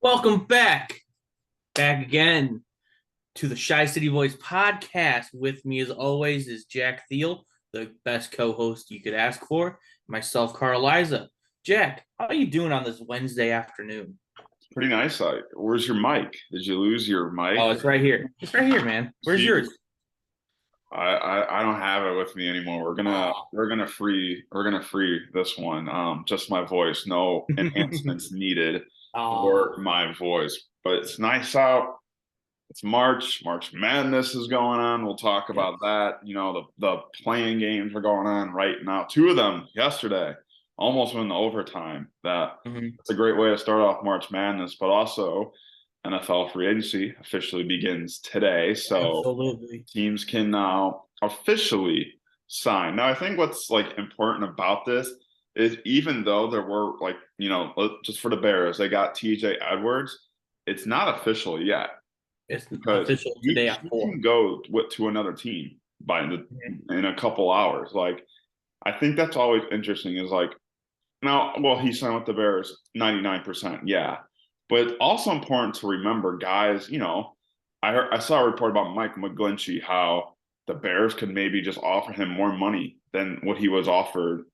Welcome back again to the Shy City Boys podcast. With me, as always, is Jack Thiel, the best co-host you could ask for. Myself, Carl Liza. Jack, how are you doing on this Wednesday afternoon? Pretty nice. Where's your mic? Did you lose your mic? Oh, it's right here. It's right here, man. Where's See, yours? I don't have it with me anymore. We're gonna Oh. we're gonna free we're gonna free this one. Just my voice, no enhancements needed for Oh, my voice. But it's nice out. It's March. March Madness is going on. We'll talk yeah. about that. The playing games are going on right now. Two of them yesterday, almost went in overtime. Mhm. That's a great way to start off March Madness, but also NFL free agency officially begins today. So Absolutely. teams can now officially sign. Now, I think what's like important about this is even though there were just for the Bears, they got TJ Edwards. It's not official yet It's because official today at he 4. can go to another team Mhm. in a couple hours. Like I think that's always interesting. Is like now, well, he signed with the Bears 99%, yeah, but it's also important to remember, guys. I saw a report about Mike McGlinchey how the Bears could maybe just offer him more money than what he was offered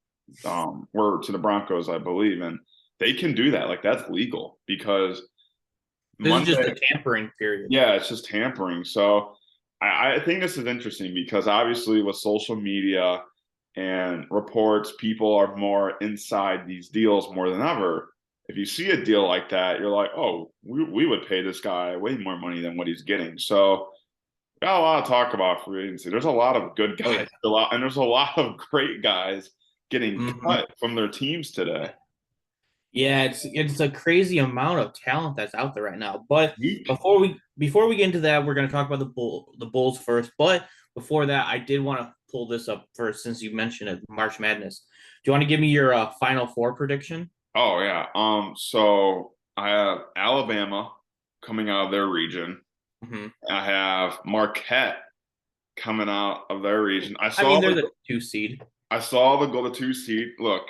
were to the Broncos, I believe, and they can do that. Like that's legal because This is just Monday the tampering period. yeah, it's just tampering. So I think this is interesting because obviously with social media and reports, people are more inside these deals more than ever. If you see a deal like that, you're like, oh, we would pay this guy way more money than what he's getting. So got a lot of talk about free agency. There's a lot of good Oh guys, yeah. and there's a lot of great guys getting Mhm. cut from their teams today. Yeah, it's a crazy amount of talent that's out there right now. But before we get into that, we're going to talk about the Bulls first. But before that, I did want to pull this up first since you mentioned it, March Madness. Do you want to give me your Final Four prediction? Oh yeah. So I have Alabama coming out of their region. Hmm. I have Marquette coming out of their region. I mean, they're the 2 seed. I saw the Golden Two seed. Look,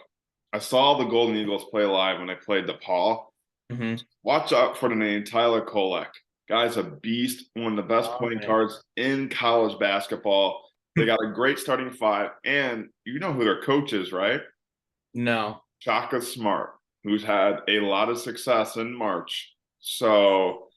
I saw the Golden Eagles play live when they played DePaul. Hmm. Watch out for the name Tyler Kolek. Guy's a beast, one of the best Oh point man, guards in college basketball. They got a great starting five, and you know who their coach is, right? no, Shaka Smart, who's had a lot of success in March. So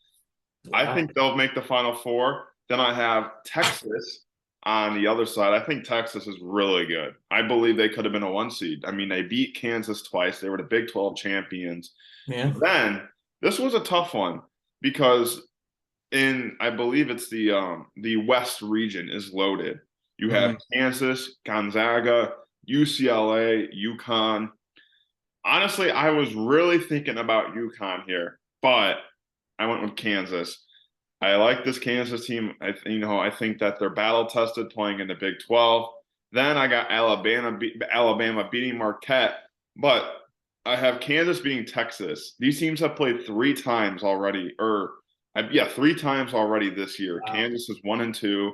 I wow. think they'll make the Final Four. Then I have Texas on the other side. I think Texas is really good. I believe they could have been a one seed. I mean, they beat Kansas twice. They were the Big 12 champions. Yeah. Then this was a tough one because I believe it's the West region is loaded. You have Hmm. Kansas, Gonzaga, UCLA, UConn. Honestly, I was really thinking about UConn here, but I went with Kansas. I like this Kansas team. I think that they're battle tested playing in the Big 12. Then I got Alabama beating Marquette, but I have Kansas beating Texas. These teams have played three times already, yeah, three times already this year. Wow. Kansas is 1-2.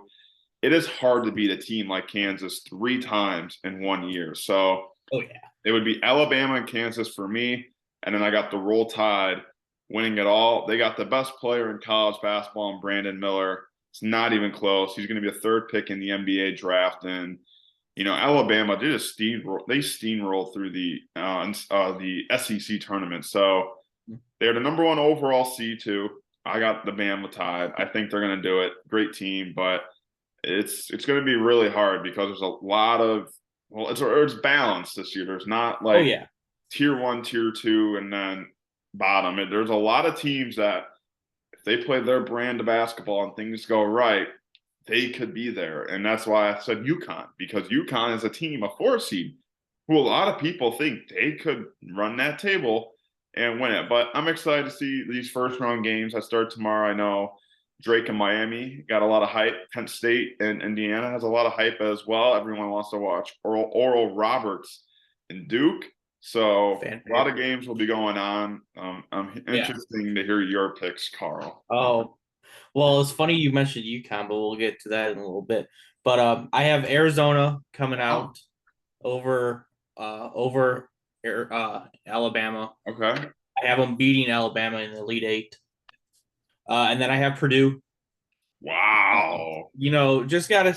It is hard to beat a team like Kansas three times in 1 year. So Oh yeah. it would be Alabama and Kansas for me. And then I got the Roll Tide winning it all. They got the best player in college basketball in Brandon Miller. It's not even close. He's going to be a third pick in the NBA draft. And, Alabama, they steamroll through the SEC tournament. So they're the number one overall seed too. I got the Bama Tide. I think they're going to do it. Great team, but it's going to be really hard because there's a lot of it's balanced this year. There's not Oh like yeah. tier one, tier two, and then bottom. There's a lot of teams that if they play their brand of basketball and things go right, they could be there. And that's why I said UConn, because UConn is a team, a four seed, who a lot of people think they could run that table and win it. But I'm excited to see these first round games that start tomorrow. I know Drake and Miami got a lot of hype. Penn State and Indiana has a lot of hype as well. Everyone wants to watch Oral Roberts and Duke. So Fan a lot of favorite. games will be going on. I'm Yeah. interesting to hear your picks, Carl. Oh, well, it's funny you mentioned UConn, but we'll get to that in a little bit. But I have Arizona coming Oh, out over Alabama. okay. I I have them beating Alabama in the Elite Eight. And then I have Purdue. Wow. Just gotta.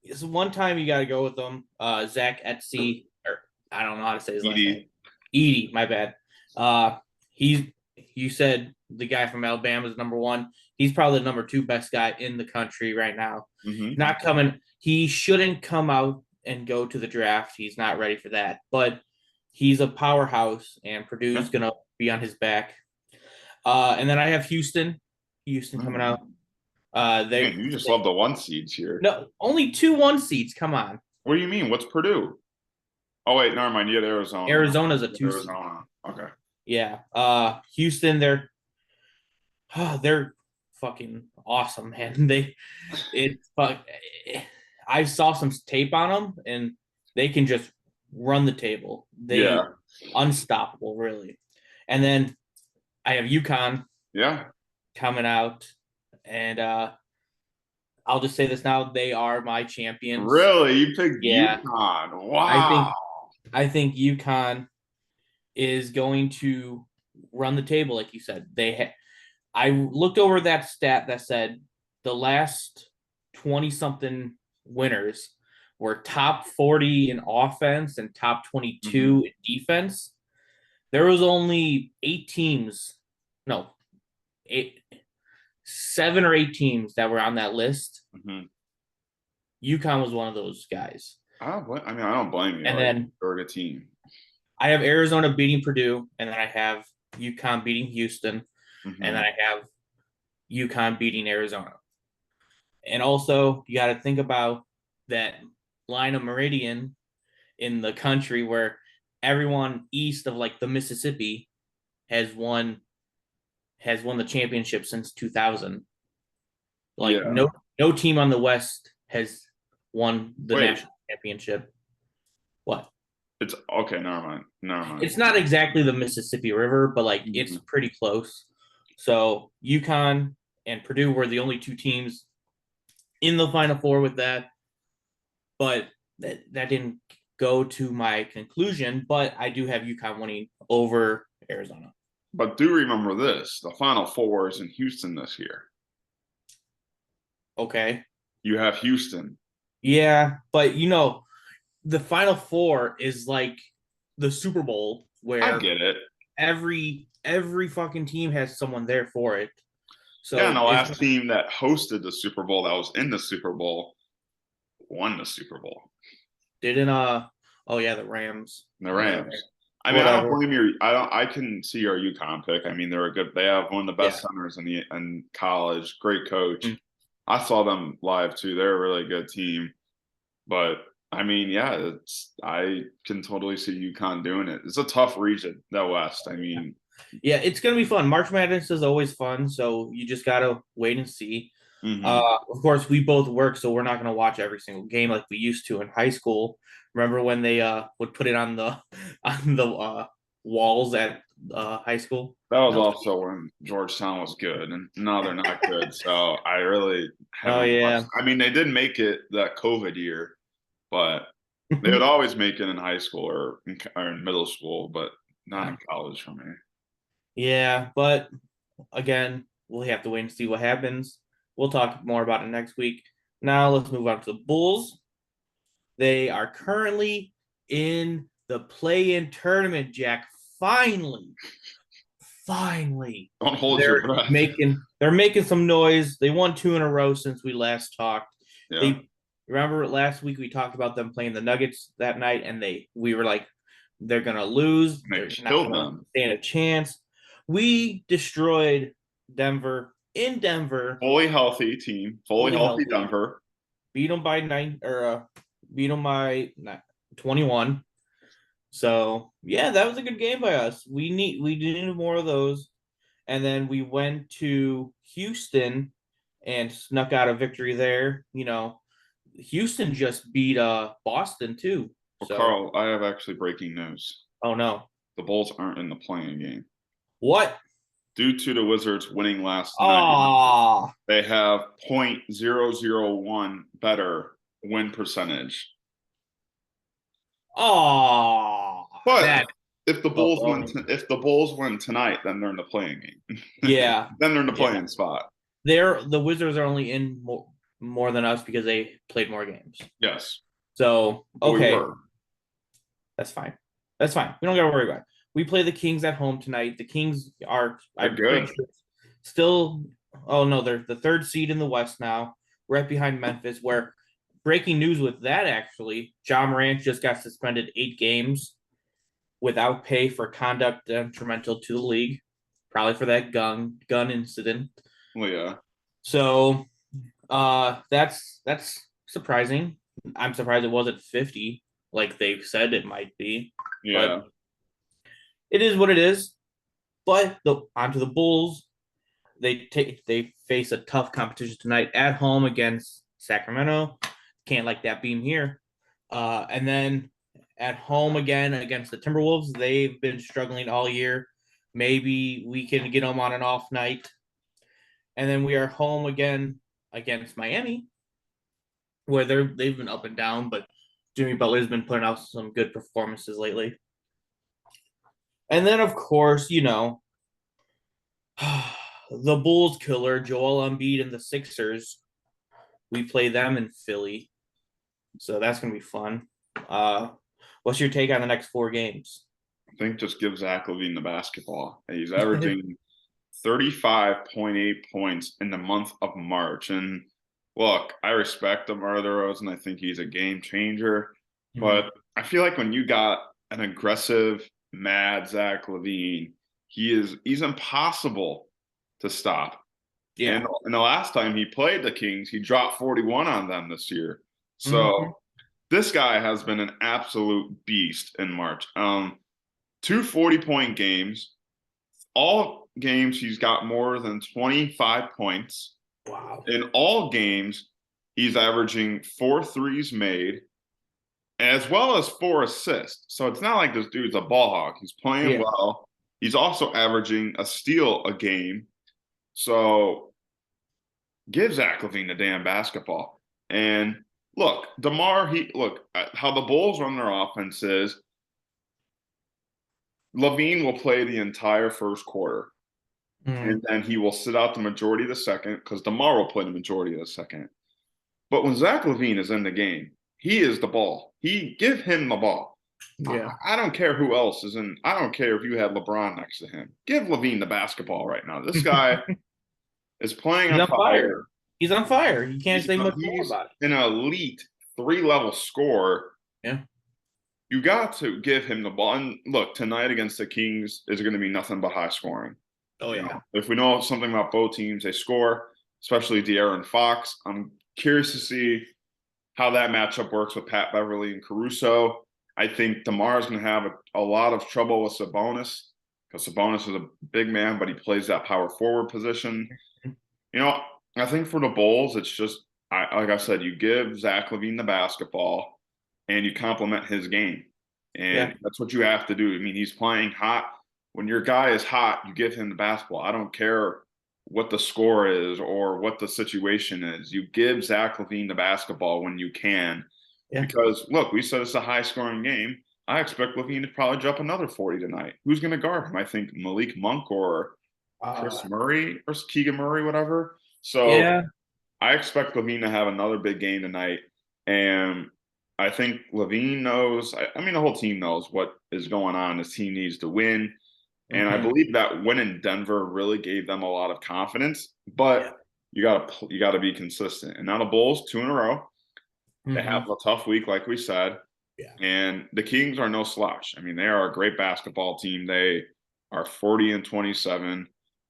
It's one time you gotta go with them. Zach Etsy, or I don't know how to say his last name. Edie. Edie, my bad. He's you said the guy from Alabama is number one. He's probably the number two best guy in the country right now. Mm-hmm. Not coming. He shouldn't come out and go to the draft. He's not ready for that. But he's a powerhouse, and Purdue's gonna be on his back. And then I have Houston. Houston coming out. Man, you just love the 1 seeds here. No, only 2 1 seeds. Come on. What do you mean? What's Purdue? Oh wait, never mind. You had Arizona. Arizona's a 2 Arizona. seed. Okay. Yeah. Houston, they're fucking awesome, man. I saw some tape on them, and they can just run the table. Unstoppable, really. And then I have UConn. Yeah. Coming out, and I'll just say this now: they are my champions. Really, you picked UConn? Wow. I think UConn is going to run the table, like you said. I looked over that stat that said the last 20-something winners were top 40 in offense and top 22 in defense. There was only 7 or 8 teams that were on that list. UConn was one of those guys. I don't blame you. And then they're a good team. I have Arizona beating Purdue, and then I have UConn beating Houston, and then I have UConn beating Arizona. And also, you got to think about that line of meridian in the country where everyone east of like the Mississippi has won the championship since 2000. No team on the West has won the national championship. What? It's okay. Never mind. It's not exactly the Mississippi River, but it's pretty close. So UConn and Purdue were the only 2 teams in the Final Four with that. But that didn't go to my conclusion. But I do have UConn winning over Arizona. But do remember this: the Final Four is in Houston this year. Okay. You have Houston. Yeah, but the Final Four is like the Super Bowl where I get it. Every fucking team has someone there for it. So yeah, and the last team that hosted the Super Bowl, that was in the Super Bowl, won the Super Bowl. The Rams. The Rams. I mean, I don't blame I can see your UConn pick. I mean, they have one of the best centers in college. Great coach. I saw them live too. They're a really good team. But I mean, I can totally see UConn doing it. It's a tough region, the West. I mean, it's gonna be fun. March Madness is always fun, so you just gotta wait and see. Of course, we both work, so we're not gonna watch every single game like we used to in high school. Remember when they would put it on the walls at high school? That was also when Georgetown was good, and now they're not good. So I really haven't watched. I mean, they did make it that COVID year, but they would always make it in high school or in middle school, but not in college for me. Yeah, but again, we'll have to wait and see what happens. We'll talk more about it next week. Now let's move on to the Bulls. They are currently in the play-in tournament, Jack. Finally. Don't hold your breath. They're making some noise. They won 2 in a row since we last talked. Yeah. Remember last week we talked about them playing the Nuggets that night, and we were like, they're gonna lose. They killed them. Stand a chance. We destroyed Denver in Denver. Fully healthy team. Fully healthy Denver. Beat them by 21. So yeah, that was a good game by us. We needed more of those. And then we went to Houston and snuck out a victory there. Houston just beat Boston too. Well, Carl, I have actually breaking news. Oh no. The Bulls aren't in the playing game. What? Due to the Wizards winning last night, they have .001 better win percentage. Oh, but Oh, if the Bulls win tonight, then they're in the playing game. yeah, Then they're in the yeah. playing spot. The Wizards are only in more than us because they played more games. Yes, So but we okay, were. that's fine. That's fine. We don't got to worry about it. We play the Kings at home tonight. The Kings are, They're I'm pretty good. sure, still. Oh no, they're the third seed in the West now, right behind Memphis. Where breaking news with that actually, John Morant just got suspended 8 games without pay for conduct detrimental to the league, probably for that gun incident. Well, yeah, So that's surprising. I'm surprised it wasn't 50 like they said it might be, but yeah. it is what it is. But onto the Bulls. They face a tough competition tonight at home against Sacramento. Can't like that beam here. And then at home again against the Timberwolves. They've been struggling all year. Maybe we can get them on an off night. And then we are home again against Miami, where they've been up and down, but Jimmy Butler's been putting out some good performances lately. And then of course, the Bulls killer, Joel Embiid and the Sixers. We play them in Philly. So that's gonna be fun. Uh what's your take on the next 4 games? I think just give Zach Lavine the basketball. He's averaging 35.8 points in the month of March. And look, I respect DeMar DeRozan. I think he's a game changer. Mhm. But I feel like when you got an aggressive, mad Zach Lavine, he's impossible to stop. And, Yeah. and the last time he played the Kings, he dropped 41 on them this year. Mm-hmm. So this guy has been an absolute beast in March. 2 40-point games. All games, he's got more than 25 points. Wow. In all games, he's averaging 4 threes made, as well as 4 assists. So it's not like this dude's a ball hog. He's playing Yeah. well. He's also averaging a steal a game. So give Zach Lavine the damn basketball. And look, how the Bulls run their offense is Lavine will play the entire first quarter, Mm. and then he will sit out the majority of the second because DeMar will play the majority of the second. But when Zach Lavine is in the game, he is the ball. He give him the ball. Yeah. I don't care who else is in. I don't care if you had LeBron next to him. Give Lavine the basketball right now. This guy is playing He's on on fire. fire. He's on fire. You can't say much more He's about it. an elite 3 level scorer. Yeah. You got to give him the ball. And look, tonight against the Kings is going to be nothing but high scoring. Oh yeah. If we know something about both teams, they score, especially De'Aaron Fox. I'm curious to see how that matchup works with Pat Beverly and Caruso. I think DeMar is going to have a lot of trouble with Sabonis because Sabonis is a big man, but he plays that power forward position. You know, I think for the Bulls, it's just like I said, you give Zach Lavine the basketball and you complement his game, Yeah. and that's what you have to do. I mean, he's playing hot. When your guy is hot, you give him the basketball. I don't care what the score is or what the situation is. You give Zach Lavine the basketball when you can, Yeah. because look, we said it's a high scoring game. I expect Lavine to probably drop another 40 tonight. Who's going to guard him? I think Malik Monk or Chris Uh, Murray or Keegan Murray, whatever. So yeah. I expect Lavine to have another big game tonight. And I think Lavine knows, I mean, the whole team knows what is going on. This team needs to win. And I Mm-hmm. believe that win in Denver really gave them a lot of confidence. Yeah. But you gotta be consistent. And now the Bulls, 2 in a row. They Mm-hmm. have a tough week, like we said. Yeah. And the Kings are no slouch. I mean, they are a great basketball team. They are 40-27.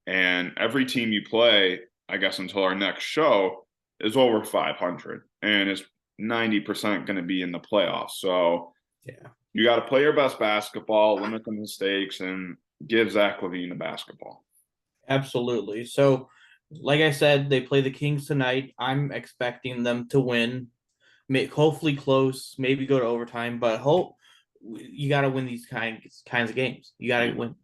And every team you play, I guess until our next show, is over 500 and is 90% going to be in the playoffs. So Yeah. you got to play your best basketball, limit the mistakes, and give Zach Lavine the basketball. Absolutely. So, like I said, they play the Kings tonight. I'm expecting them to win. Hopefully close, maybe go to overtime, but hope you got to win these kinds of games. You got to Yeah. win.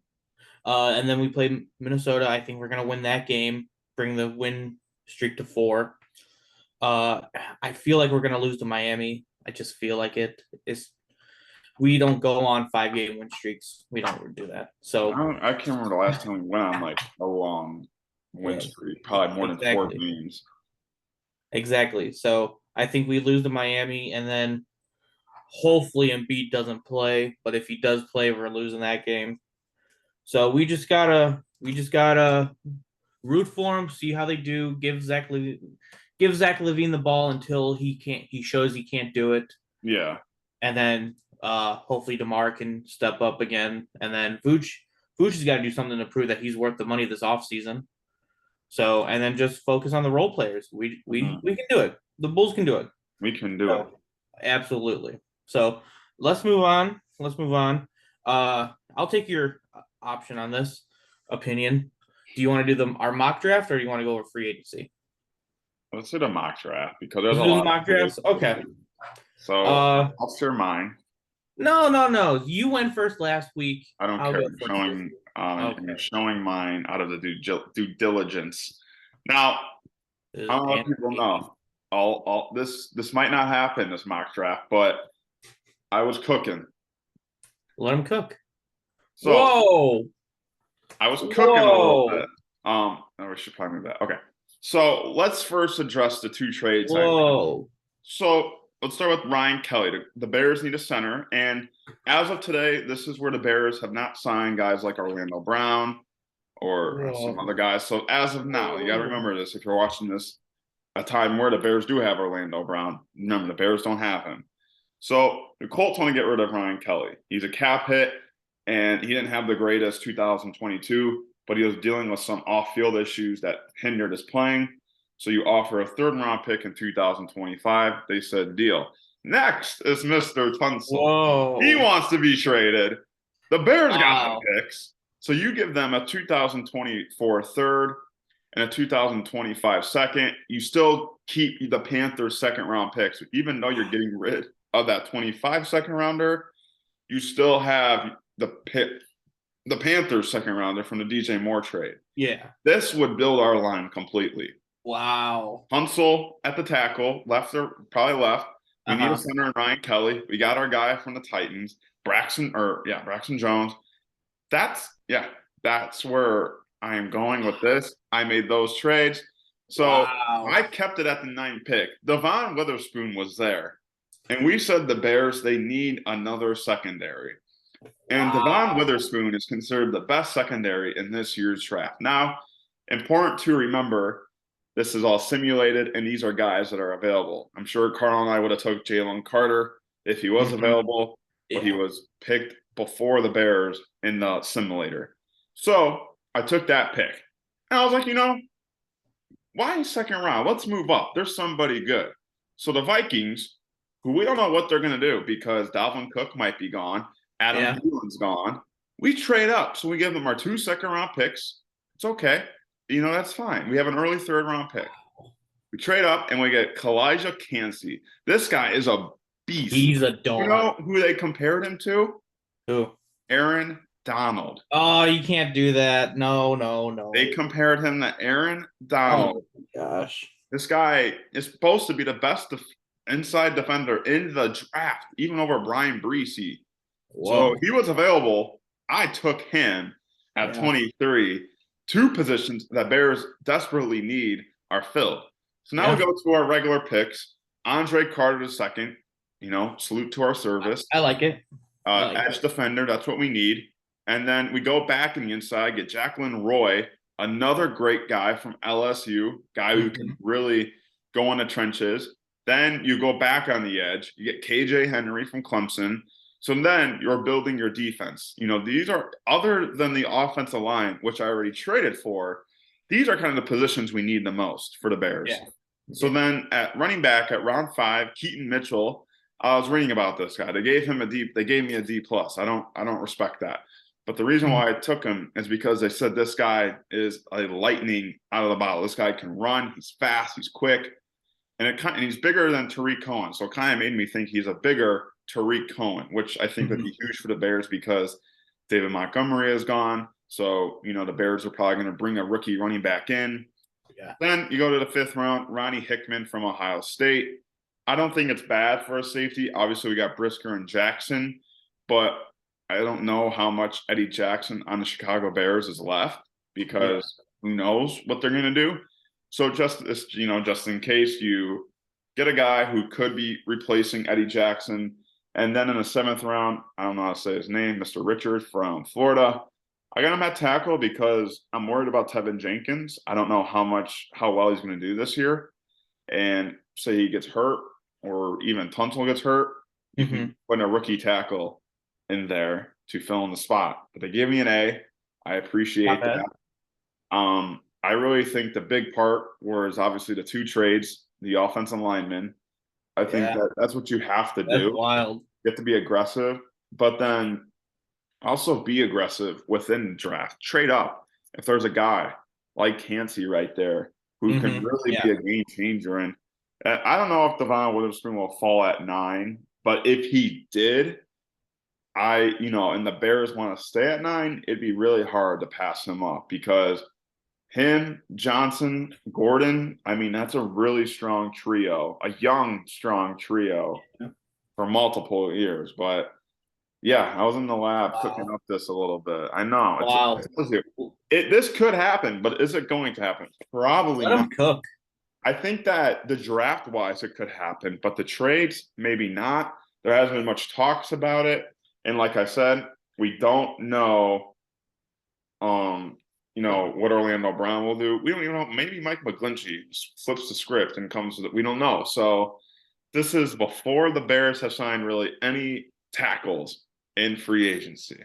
And then we play Minnesota. I think we're gonna win that game, bring the win streak to 4. Uh, I feel like we're gonna lose to Miami. I just feel like it is. we don't go on 5 game win streaks. We don't do that. So I can't remember the last time we went on like a long win yeah, streak, probably more than 4 games. exactly. So I think we lose to Miami, and then hopefully Embiid doesn't play. But if he does play, we're losing that game. So we just gotta root for him, see how they do. Give Zach Levine the ball until he shows he can't do it, Yeah. and then hopefully DeMar can step up again, and then Vooch has got to do something to prove that he's worth the money this offseason. So and then just focus on the role players. We can do it. The Bulls can do it. We can do it. So, absolutely. So let's move on. I'll take your option on this opinion. Do you want to do our mock draft, or do you want to go over free agency? Let's do the mock draft because there's Let's a do the lot mock of drafts. Okay. So I'll share mine. No. You went first last week. I don't I'll care. go first. I'm showing mine out of the due diligence. Now, I don't know if people know. This might not happen, this mock draft, but I was cooking. Let him cook. So Whoa. I was cooking a little bit. We should probably move that. Okay. So let's first address the 2 trades. Whoa. So let's start with Ryan Kelly. The Bears need a center. And as of today, this is where the Bears have not signed guys like Orlando Brown or some other guys. So as of now, you got to remember this. If you're watching this, a time where the Bears do have Orlando Brown, remember the Bears don't have him. So the Colts want to get rid of Ryan Kelly. He's a cap hit, and he didn't have the greatest 2022, but he was dealing with some off-field issues that hindered his playing. So you offer a 3rd-round pick in 2025. They said deal. Next is Mr. Tunsil. Whoa. He wants to be traded. The Bears got no picks. So you give them a 2024 3rd and a 2025 second. You still keep the Panthers' 2nd-round picks. Even though you're getting rid of that 25 2nd-rounder, you still have the Panthers' 2nd-rounder from the DJ Moore trade. Yeah. This would build our line completely. Wow. Huntsell at the tackle, probably left. We need a center in Ryan Kelly. We got our guy from the Titans, Braxton Jones. That's where I am going with this. I made those trades. So I kept it at the 9th pick. Devon Witherspoon was there. And we said the Bears, they need another secondary. And Devon Witherspoon is considered the best secondary in this year's draft. Now, important to remember, this is all simulated, and these are guys that are available. I'm sure Carl and I would have took Jalen Carter if he was available, but he was picked before the Bears in the simulator. So I took that pick. And I was like, why 2nd round? Let's move up. There's somebody good. So the Vikings, who we don't know what they're going to do because Dalvin Cook might be gone, Adam Thielen's gone. We trade up. So we give them our 2 2nd-round picks. It's okay. That's fine. We have an early 3rd-round pick. We trade up, and we get Kalijah Cansey. This guy is a beast. He's a dog. You know who they compared him to? Who? Aaron Donald. Oh, you can't do that. No. They compared him to Aaron Donald. Oh, gosh. This guy is supposed to be the best inside defender in the draft, even over Brian Breesy. So he was available. I took him at 23. 2 positions that Bears desperately need are filled. So now we go to our regular picks. Andre Carter II, salute to our service. I like it. Edge defender, that's what we need. And then we go back in the inside, get Jacqueline Roy, another great guy from LSU, guy who can really go in the trenches. Then you go back on the edge. You get KJ Henry from Clemson. So then you're building your defense. These are, other than the offensive line, which I already traded for, these are kind of the positions we need the most for the Bears. Yeah. So then at running back at round 5, Keaton Mitchell, I was reading about this guy. They gave me a D+. I don't respect that. But the reason why I took him is because they said this guy is a lightning out of the bottle. This guy can run. He's fast. He's quick. And he's bigger than Tariq Cohen. So it kind of made me think he's a bigger Tariq Cohen, which I think would be huge for the Bears because David Montgomery is gone. So, the Bears are probably going to bring a rookie running back in. Yeah. Then you go to the 5th round, Ronnie Hickman from Ohio State. I don't think it's bad for a safety. Obviously, we got Brisker and Jackson. but I don't know how much Eddie Jackson on the Chicago Bears is left Yeah. because who knows what they're going to do. So just in case you get a guy who could be replacing Eddie Jackson, and then in the seventh round, I don't know how to say his name, Mr. Richard from Florida. I got him at tackle because I'm worried about Tevin Jenkins. I don't know how well he's going to do this year. And say he gets hurt or even Tunsil gets hurt, you Mm-hmm. can put a rookie tackle in there to fill in the spot. But they gave me an A. I Not appreciate bad. that. I really think the big part was obviously the two trades, the offensive linemen. I think Yeah. that's what you have to That's do. wild. You have to be aggressive, but then also be aggressive within the draft. Trade up if there's a guy like Cansey right there who can Mm-hmm. really be Yeah. a game changer. And I don't know if Devon Witherspoon will fall at 9, but if he did, and the Bears want to stay at 9, it'd be really hard to pass him up because him, Johnson, Gordon, I mean, that's a really strong trio, a young, strong trio for multiple years. But yeah, I was in the lab cooking Wow. up this a little bit. I know Wow. this could happen, but is it going to happen? Probably Let not. him cook. I think that the draft wise it could happen, but the trades maybe not. There hasn't been much talks about it, and like I said, we don't know. What Orlando Brown will do. We don't even know. Maybe Mike McGlinchey flips the script and comes to that. We don't know. So this is before the Bears have signed really any tackles in free agency.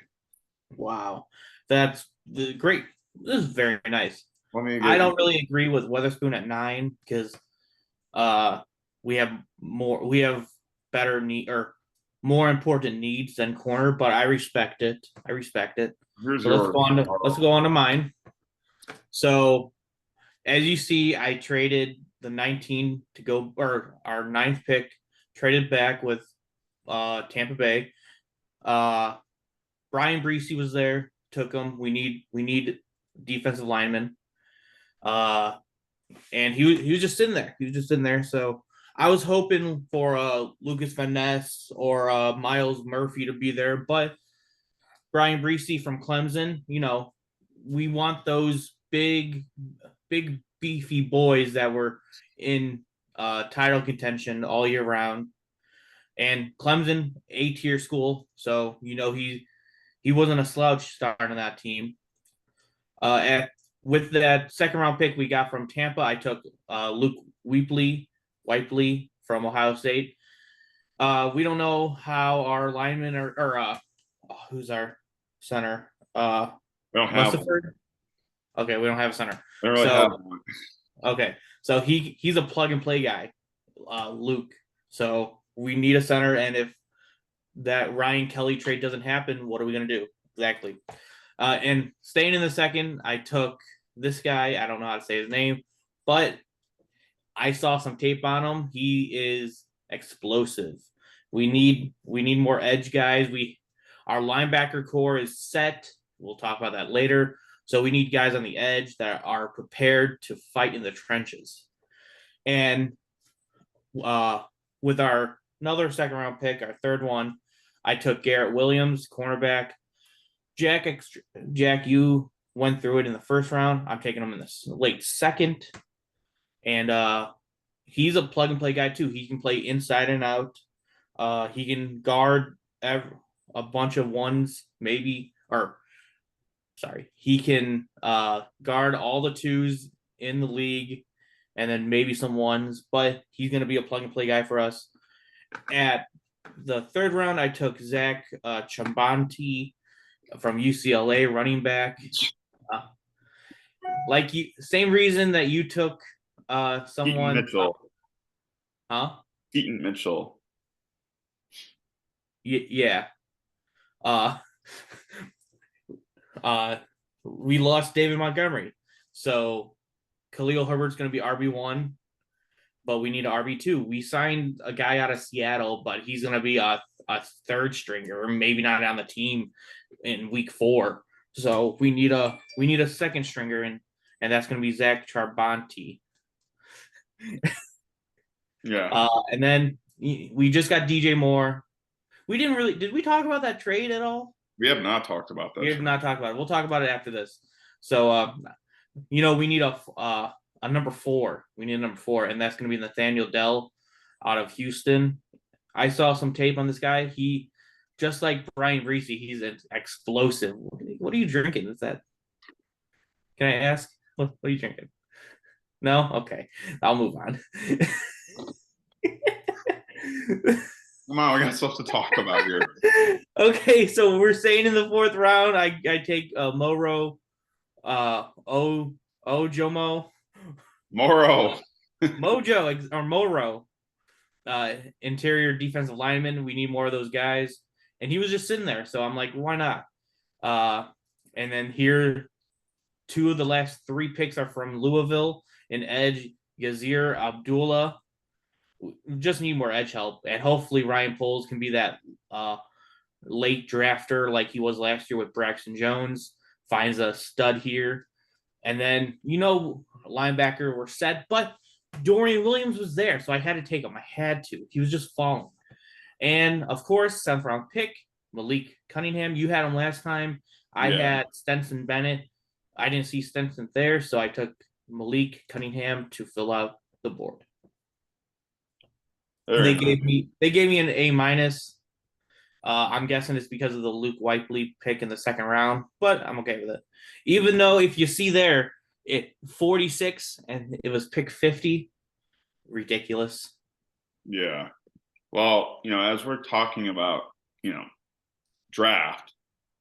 Wow. That's the great. This is very nice. Let me I get don't really agree with Weatherspoon at 9 because uh we have better need or more important needs than corner, but I respect it. I respect it. here's So let's yours. go on to mine. So as you see, I traded the 19 to go or our ninth pick, traded back with Tampa Bay. Uh Brian Breesy was there, took him. We need defensive linemen. Uh and he was just sitting there. He was just sitting there. So I was hoping for Lucas Van Ness or Miles Murphy to be there, but Brian Breesy from Clemson, we want those big beefy boys that were in title contention all year round. And Clemson, A-tier school, so he wasn't a slouch starting that team. With that second round pick we got from Tampa, I took Luke Weipley from Ohio State. We don't know how our linemen who's our center? We don't have one. Mustaford. Okay, we don't have a center. We don't really So have one. okay, so he's a plug and play guy, Luke. So we need a center, and if that Ryan Kelly trade doesn't happen, what are we gonna do exactly? And staying in the second, I took this guy. I don't know how to say his name, but I saw some tape on him. He is explosive. We need more edge guys. Our linebacker core is set. We'll talk about that later. So we need guys on the edge that are prepared to fight in the trenches. And with our another second round pick, our third one, I took Garrett Williams, cornerback. Jack, you went through it in the first round. I'm taking him in the late second, and he's a plug and play guy too. He can play inside and out. He can guard a bunch of ones, maybe, or sorry, he can guard all the twos in the league, and then maybe some ones. But he's going to be a plug and play guy for us. At the third round, I took Zach Chambanti from UCLA, running back. Same reason that you took Keaton someone. Mitchell. Huh? Keaton Mitchell. Yeah. Uh, we lost David Montgomery, so Khalil Herbert's going to be RB1, but we need an RB2. We signed a guy out of Seattle, but he's going to be a third stringer, or maybe not on the team in week 4. So we need a second stringer, and that's going to be Zach Charbonte. Yeah. And then we just got DJ Moore. We didn't really. Did we talk about that trade at all? We have not talked about We that did trade. not talk about it. We'll talk about it after this. So, we need a number four. We need a number four, and that's going to be Nathaniel Dell out of Houston. I saw some tape on this guy. He just like Brian Reese, he's explosive. What are you drinking? Is that? Can I ask? What are you drinking? No? Okay. I'll move on. Come on, we got stuff to talk about here. Okay, so we're saying in the fourth round, I take Moro, Ojomo, Moro. Mojo or Moro, interior defensive lineman. We need more of those guys, and he was just sitting there. So I'm like, why not? And then here, two of the last three picks are from Louisville, an edge, Yazir Abdullah. We just need more edge help, and hopefully Ryan Poles can be that late drafter like he was last year with Braxton Jones. Finds a stud here, and then linebacker were set, but Dorian Williams was there, so I had to take him. I had to. He was just falling, and of course, seventh round pick Malik Cunningham. You had him last time. I Yeah. had Stenson Bennett. I didn't see Stenson there, so I took Malik Cunningham to fill out the board. Very They gave me an A minus. I'm guessing it's because of the Luke Whiteley pick in the second round, but I'm okay with it. Even though if you see there, it 46 and it was pick 50, ridiculous. Yeah. Well, as we're talking about, draft,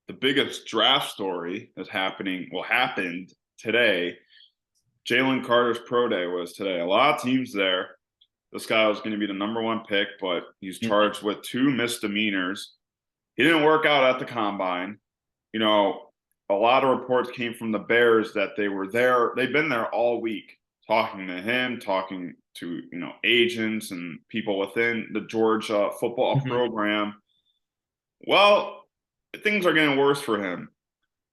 the biggest draft story that's happened today. Jalen Carter's pro day was today. A lot of teams there. This guy was going to be the number one pick, but he's charged with 2 misdemeanors. He didn't work out at the combine. A lot of reports came from the Bears that they were there. They've been there all week talking to him, talking to, agents and people within the Georgia football program. Well, things are getting worse for him.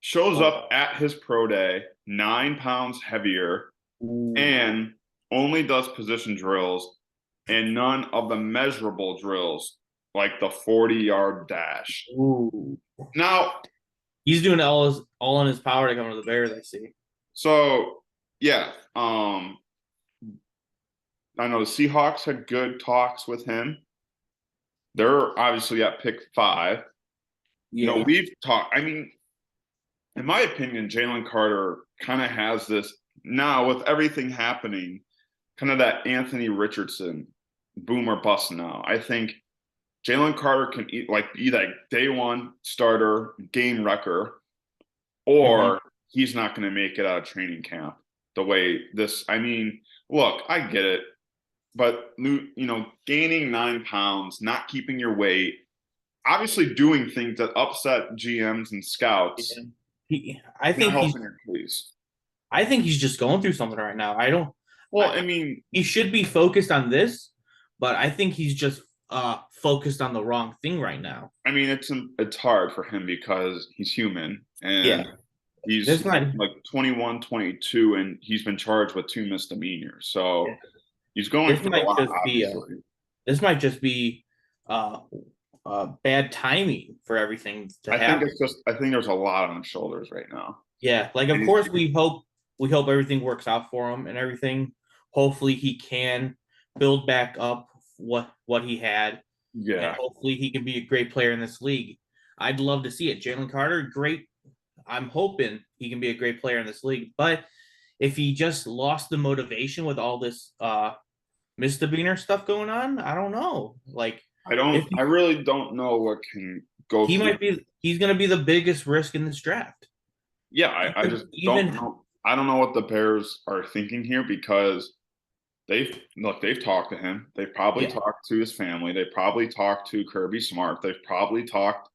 Shows up at his pro day, 9 pounds heavier, and only does position drills and none of the measurable drills like the 40-yard dash. Ooh. Now, he's doing all in his power to come to the Bears, I see. So, yeah, I know the Seahawks had good talks with him. They're obviously at pick 5. Yeah. We've talked. I mean, in my opinion, Jalen Carter kind of has this now with everything happening, kind of that Anthony Richardson boom or bust now. I think Jalen Carter can be that day one starter, game wrecker, or he's not going to make it out of training camp the way this. I mean, look, I get it, but gaining 9 pounds, not keeping your weight, obviously doing things that upset GMs and scouts. I think he's just going through something right now. I mean, he should be focused on this, but I think he's just focused on the wrong thing right now. I mean, it's hard for him because he's human and he's like 21, 22, and he's been charged with 2 misdemeanors. So he's going through a lot, obviously. This might just be bad timing for everything to happen. I think there's a lot on his shoulders right now. Yeah, of course we hope everything works out for him and everything. Hopefully he can build back up what he had. Yeah. And hopefully he can be a great player in this league. I'd love to see it. Jalen Carter, great. I'm hoping he can be a great player in this league. But if he just lost the motivation with all this misdemeanor stuff going on, I don't know. I really don't know what can go. He's going to be the biggest risk in this draft. Yeah, I just don't know. I don't know what the Bears are thinking here because they've talked to him. They've probably talked to his family. They probably talked to Kirby Smart. They've probably talked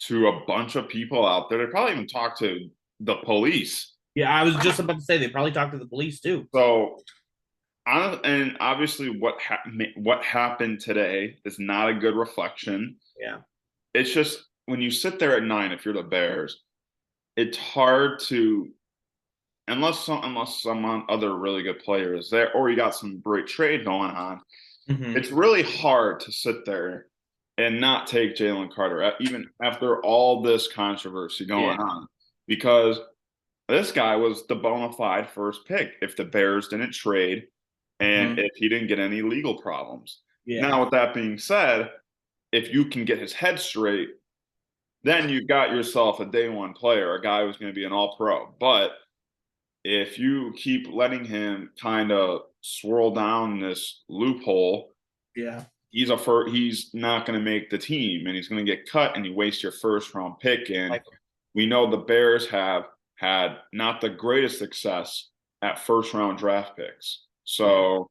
to a bunch of people out there. They probably even talked to the police. Yeah, I was just about to say they probably talked to the police too. So, and obviously what happened today is not a good reflection. Yeah. It's just when you sit there at 9, if you're the Bears, it's hard to unless some other really good player is there, or you got some great trade going on. It's really hard to sit there and not take Jalen Carter, even after all this controversy Yeah. going on, because this guy was the bona fide first pick if the Bears didn't trade and Mhm. if he didn't get any legal problems. Yeah. Now, with that being said, if you can get his head straight, then you've got yourself a day one player, a guy who's going to be an all pro. But if you keep letting him kind of swirl down this loophole, Yeah. he's not going to make the team and he's going to get cut and you waste your first round pick. And Like, we know the Bears have had not the greatest success at first round draft picks. yeah. So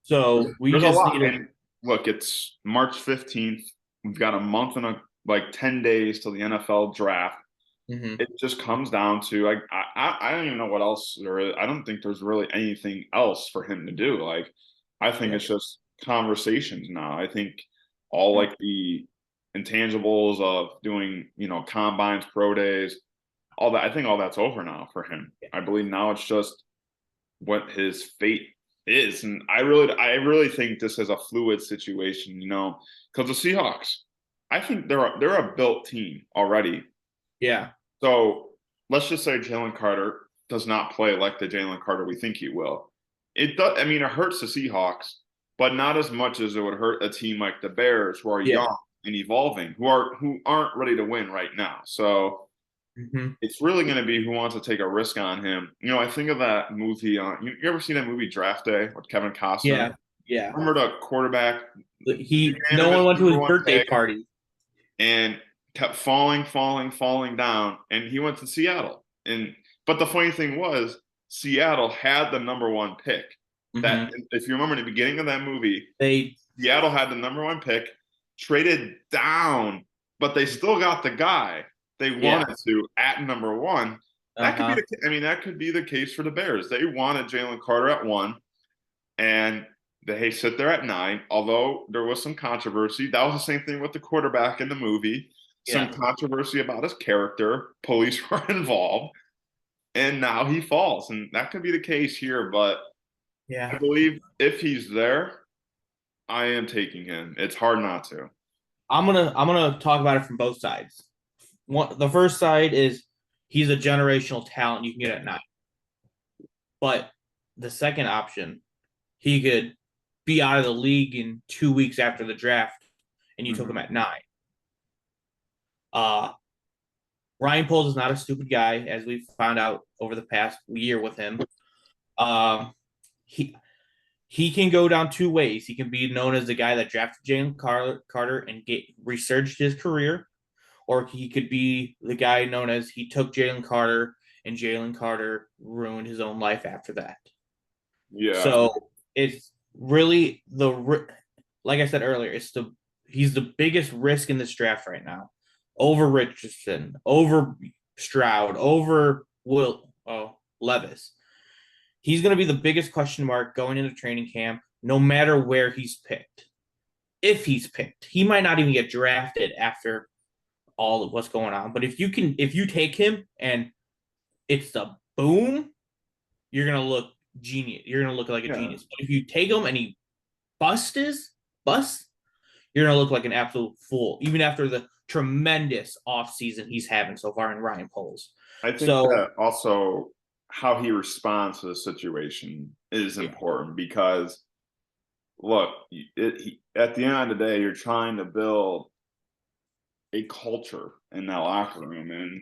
So we there's a just lot. need to. And look, it's March 15th. We've got a month and like 10 days till the NFL draft. Mhm. It just comes down to like I don't even know what else there is. I don't think there's really anything else for him to do. Like I think Yeah. it's just conversations now. I think all Mhm. like the intangibles of doing, combines, pro days, all that. I think all that's over now for him. Yeah. I believe now it's just what his fate is, and I really think this is a fluid situation. Because the Seahawks, I think they're a built team already. Yeah. So let's just say Jalen Carter does not play like the Jalen Carter we think he will. It does. I mean, it hurts the Seahawks, but not as much as it would hurt a team like the Bears, who are Yeah. young and evolving, who aren't ready to win right now. So Mhm. it's really going to be who wants to take a risk on him. I think of that movie. You ever seen that movie Draft Day with Kevin Costner? Yeah. Yeah. Remember the quarterback, No one unanimous went to number his one birthday pick, party. and kept falling down, and he went to Seattle. But the funny thing was, Seattle had the number one pick. That, Mhm. if you remember in the beginning of that movie, They. Seattle had the number one pick, traded down, but they still got the guy they Yeah. wanted to at number one. That could be Uh-huh. that could be the case for the Bears. They wanted Jalen Carter at 1, and they sit there at 9. Although there was some controversy, that was the same thing with the quarterback in the movie. Some Yeah. controversy about his character. Police were involved, and now he falls, and that could be the case here. But I Yeah. believe if he's there, I am taking him. It's hard not to. I'm gonna talk about it from both sides. The first side is he's a generational talent you can get at 9. But the second option, he could be out of the league in 2 weeks after the draft, and you took him Mhm. at 9. Uh, Ryan Poles is not a stupid guy, as we've found out over the past year with him. Um, he he can go down 2 ways. He can be known as the guy that drafted Jalen Carter and resurged his career, or he could be the guy known as he took Jalen Carter and Jalen Carter ruined his own life after that. Yeah. So it's really like I said earlier, he's the biggest risk in this draft right now, over Richardson, over Stroud, over Levis. He's going to be the biggest question mark going into training camp, no matter where he's picked. If he's picked, he might not even get drafted after all of what's going on. But if you take him and it's the boom, you're gonna look genius. You're gonna look like a Yeah. genius. But if you take him and he busts, you're gonna look like an absolute fool, even after the tremendous offseason he's having so far in Ryan Poles. I think So that also how he responds to the situation is yeah, important because, look, at the end of the day, you're trying to build a culture in that locker room. And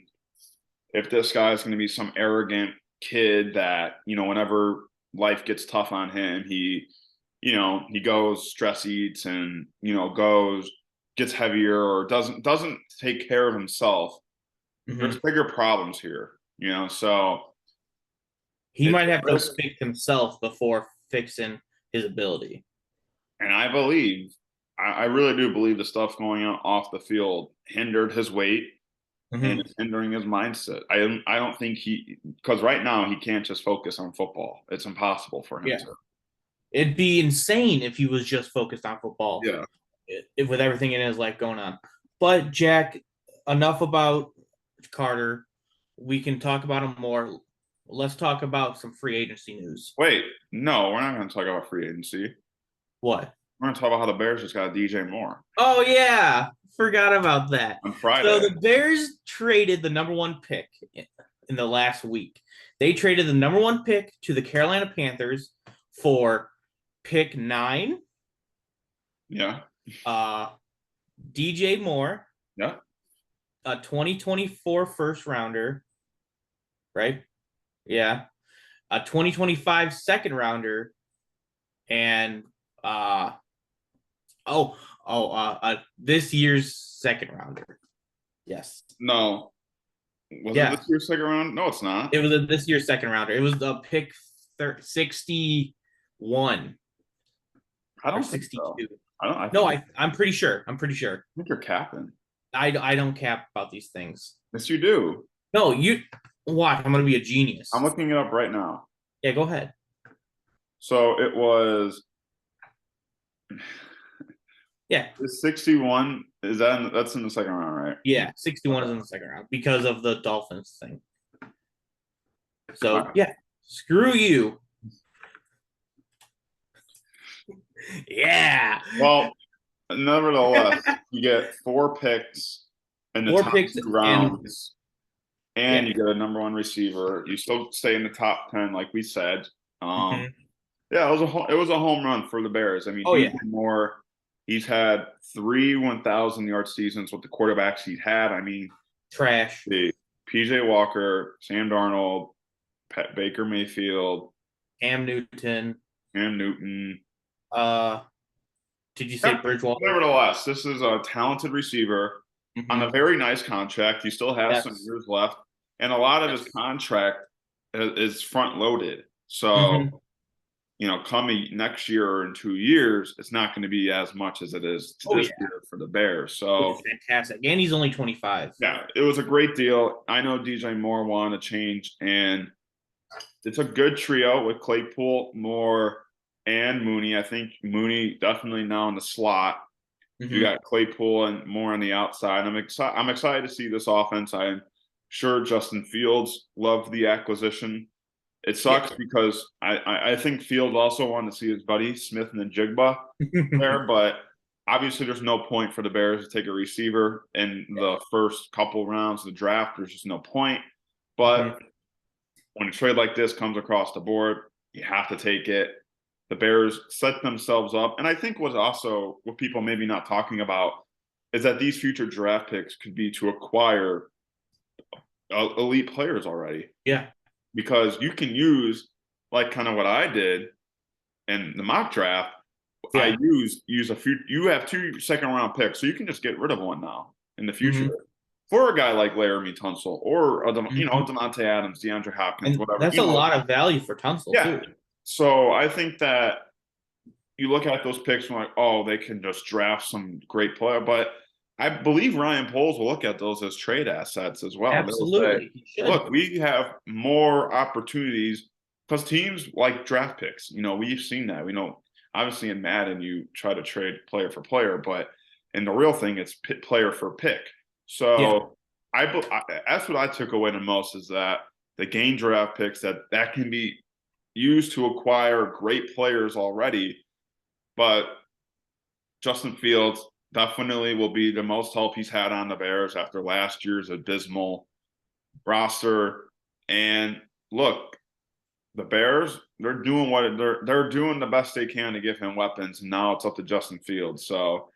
if this guy's going to be some arrogant kid that, whenever life gets tough on him, he goes stress eats and, gets heavier or doesn't take care of himself, there's mhm. bigger problems here, so He it's might have a to risk. fix himself before fixing his ability. And I really do believe the stuff going on off the field hindered his weight and Mhm. it's hindering his mindset. I don't think because right now he can't just focus on football. It's impossible for him Yeah, to. it'd be insane if he was just focused on football, Yeah. with everything in his life going on. But Jack, enough about Carter. We can talk about him more. Let's talk about some free agency news. Wait, no, we're not going to talk about free agency. What? We're gonna talk about how the Bears just got DJ Moore Oh yeah, forgot about that. on So Friday. the Bears traded the number one pick in the last week. They traded the number one pick to the Carolina Panthers for pick 9, Yeah, uh, DJ Moore, yeah. a 2024 first rounder, right? Yeah, a 2025 second rounder, and uh this year's second rounder. Yes. No, was it Yeah. this year's second round? No, it's not. It was this year's second rounder. It was the pick 61 I or don't think so. 62. I don't. I No, think, I'm pretty sure. I'm pretty sure. I think you're capping. I don't cap about these things. Yes, you do. No, you watch. I'm gonna be a genius. I'm looking it up right now. Yeah, go ahead. So it was Yeah, 61. Is that's in the second round, right? yeah. 61 is in the second round because of the Dolphins thing. So Okay. yeah, screw you. Yeah. Well, nevertheless, you get 4 picks in the Four top picks 2 rounds, and yeah. you get a number 1 receiver. You still stay in the top 10, like we said. Mhm. Yeah, it was a home run for the Bears. I mean, Oh yeah. Moore, he's had 3 1,000-yard seasons with the quarterbacks he had. I mean, Trash. PJ Walker, Sam Darnold, Baker Mayfield, Cam Newton. Cam Newton. Uh, did you say Bridgewater? Nevertheless, this is a talented receiver on a Mhm. very nice contract. He still has some Yes. years left, and a lot of his Yes. contract is front loaded. So, Mhm. coming next year or in 2 years, it's not going to be as much as it is Oh this yeah. year for the Bears. It's So, fantastic. And he's only 25. yeah, it was a great deal. I know DJ Moore wanted to change, and it's a good trio with Claypool, Moore, and Mooney. I think Mooney definitely now in the slot. You Mhm. got Claypool and more on the outside. I'm excited to see this offense. I'm sure Justin Fields loved the acquisition. It Yeah. sucks because I think Fields also wanted to see his buddy Smith and the Jigba there, but obviously there's no point for the Bears to take a receiver in the first couple rounds of the draft. There's just no point. Mhm. But when a trade like this comes across the board, you have to take it. The Bears set themselves up. And I think what people maybe not talking about is that these future draft picks could be to acquire elite players already. Yeah. Because you can use like kind of what I did in the mock draft. I Yeah. use a few. You have 2 second-round picks, so you can just get rid of one now in the future Mhm. for a guy like Laramie Tunsil or Mhm. Devontae Adams, DeAndre Hopkins, And whatever. that's a lot of value for Tunsil Yeah. too. So I think that you look at those picks and like, oh, they can just draft some great player. But I believe Ryan Poles will look at those as trade assets as well. They'll say, Absolutely. He should. look, we have more opportunities because teams like draft picks. We've seen that. We know, obviously in Madden, you try to trade player for player, but in the real thing, it's player for pick. Yeah. So that's what I took away the most is that the gain draft picks that can be used to acquire great players already. But Justin Fields definitely will be the most help he's had on the Bears after last year's abysmal roster. And look, the Bears, they're doing they're doing the best they can to give him weapons. And now it's up to Justin Fields. So,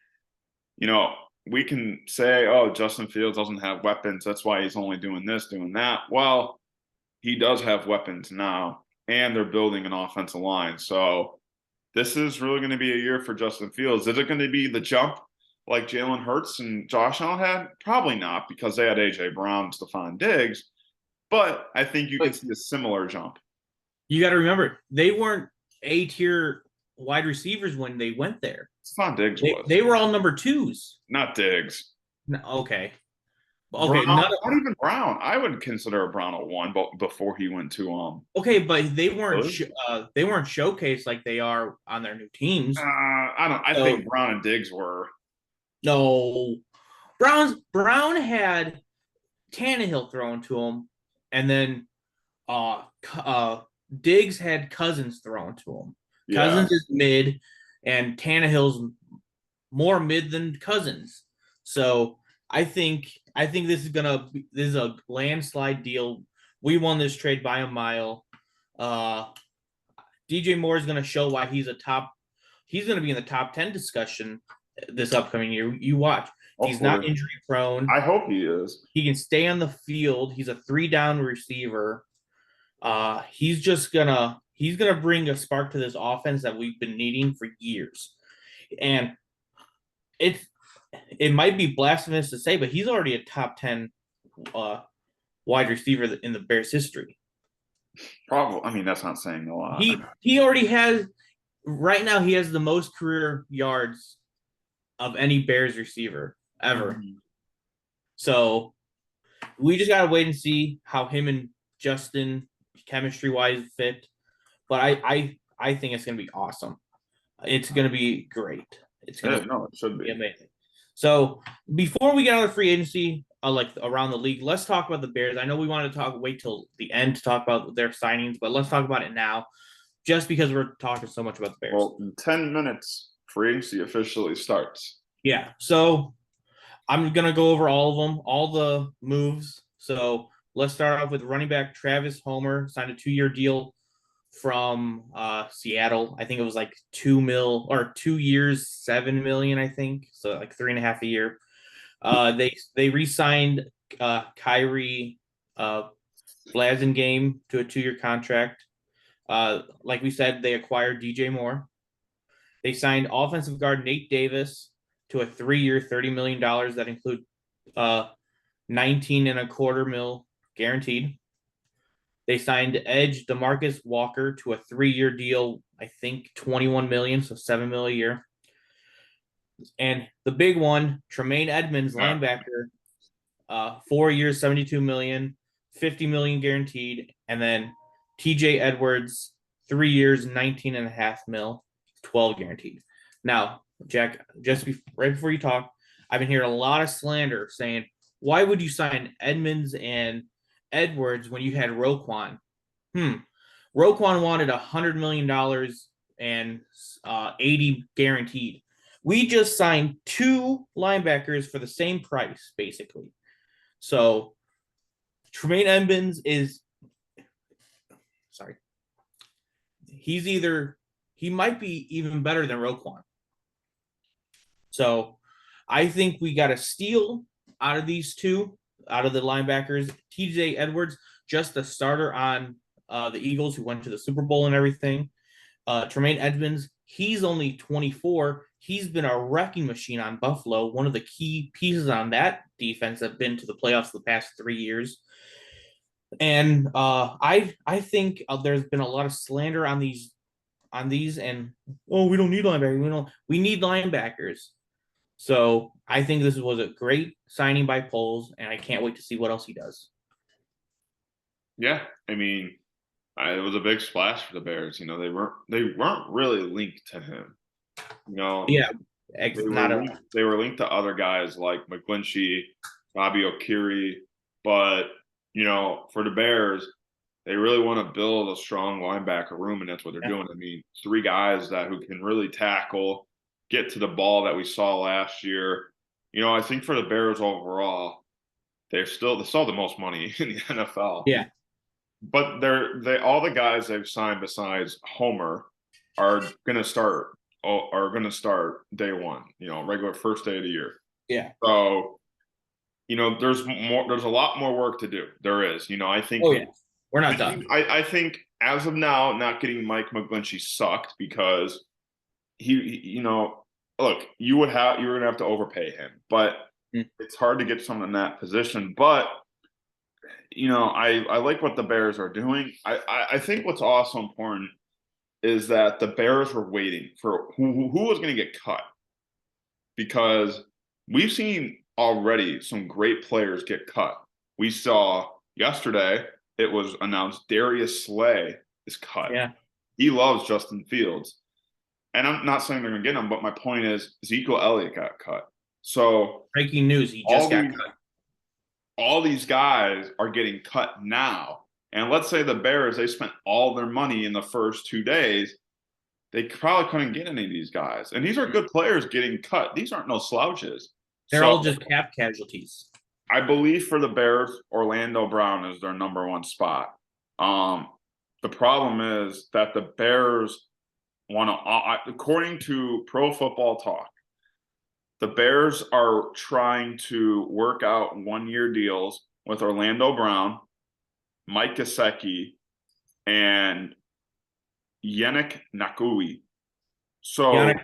we can say, oh, Justin Fields doesn't have weapons. That's why he's only doing this, doing that. Well, he does have weapons now, and they're building an offensive line. So this is really going to be a year for Justin Fields. Is it going to be the jump like Jalen Hurts and Josh Allen had? Probably not because they had A.J. Brown, Stephon Diggs. But I think you can see a similar jump. You got to remember, they weren't A-tier wide receivers when they went there. Stephon Diggs was. They were all number 2s. Not Diggs. No, okay. Okay, Brown, not even Brown. I would consider Brown a 1, but before he went to okay, but they weren't really? they weren't showcased like they are on their new teams. I think Brown and Diggs were. No, Brown had Tannehill thrown to him, and then Diggs had Cousins thrown to him. Yeah. Cousins is mid, and Tannehill's more mid than Cousins. So I think this is a landslide deal. We won this trade by a mile. Uh, DJ Moore is gonna show why he's a top. He's gonna be in the top 10 discussion this upcoming year. You watch. He's not Hopefully, injury prone. I hope he is. He can stay on the field. He's a 3 down receiver. He's gonna bring a spark to this offense that we've been needing for years. And it's it might be blasphemous to say, but he's already a top 10 uh, wide receiver in the Bears history. Probably. I mean, that's not saying a lot. He already has right now. He has the most career yards of any Bears receiver ever. Mhm. So we just gotta wait and see how him and Justin chemistry wise fit. But I think it's gonna be awesome. It's gonna be great. It's Yeah, gonna no, it should be be. amazing. So before we get out of free agency, like around the league, let's talk about the Bears. I know we wanted to wait till the end to talk about their signings, but let's talk about it now, just because we're talking so much about the Bears. Well, in 10 minutes, free agency officially starts. Yeah. So I'm gonna go over all of them, all the moves. So let's start off with running back Travis Homer signed a 2-year deal from Seattle. I think it was like 2 mil or 2 years, 7 million. I think so, like 3.5 a year. They re-signed Kyrie Blasingame to a 2-year contract. Like we said, they acquired DJ Moore. They signed offensive guard Nate Davis to a 3-year, $30 million that include 19.25 mil guaranteed. They signed edge Demarcus Walker to a 3-year deal, I think 21 million, so 7 mil a year. And the big one, Tremaine Edmonds, linebacker, 4 years, 72 million, 50 million guaranteed, and then TJ Edwards, 3 years, 19.5 mil, 12 guaranteed. Now, Jack, right before you talk, I've been hearing a lot of slander saying, why would you sign Edmonds and Edwards when you had Roquan? Roquan wanted $100 million and 80 guaranteed. We just signed 2 linebackers for the same price, basically. So Tremaine Edmonds is he might be even better than Roquan. So I think we got a steal out of these 2, out of the linebackers. TJ Edwards, just a starter on the Eagles who went to the Super Bowl and everything. Tremaine Edmonds, he's only 24. He's been a wrecking machine on Buffalo, one of the key pieces on that defense that have been to the playoffs the past 3 years. And I think there's been a lot of slander on these, and we don't need linebackers. We need linebackers. So I think this was a great signing by Poles, and I can't wait to see what else he does. Yeah, I mean, it was a big splash for the Bears. They weren't really linked to him. Yeah, they were linked to other guys like McGlinchey, Bobby Aquire, but for the Bears, they really want to build a strong linebacker room, and that's what they're doing. I mean, 3 guys who can really tackle, get to the ball that we saw last year. I think for the Bears overall, they still the most money in the NFL. Yeah. But all the guys they've signed besides Homer are gonna start day one, regular first day of the year. Yeah. So, there's a lot more work to do. There is. I think we're not done. I think as of now, not getting Mike McGlinchey sucked because he look, you were gonna have to overpay him, but it's hard to get someone in that position. But I like what the Bears are doing. I think what's also important is that the Bears were waiting for who was going to get cut, because we've seen already some great players get cut. We saw yesterday it was announced Darius Slay is cut. Yeah. He loves Justin Fields. And I'm not saying they're going to get him, but my point is Ezekiel Elliott got cut. So breaking news, he just got cut. All these guys are getting cut now. And let's say the Bears, they spent all their money in the first 2 days. they probably couldn't get any of these guys. And these are good players getting cut. These aren't no slouches. They're So all just cap casualties. I believe for the Bears, Orlando Brown is their number one spot. Um, the problem is that the Bears want to, according to Pro Football Talk, the Bears are trying to work out 1-year deals with Orlando Brown, Mike Gesicki, and Yannick Nakui. So Yannick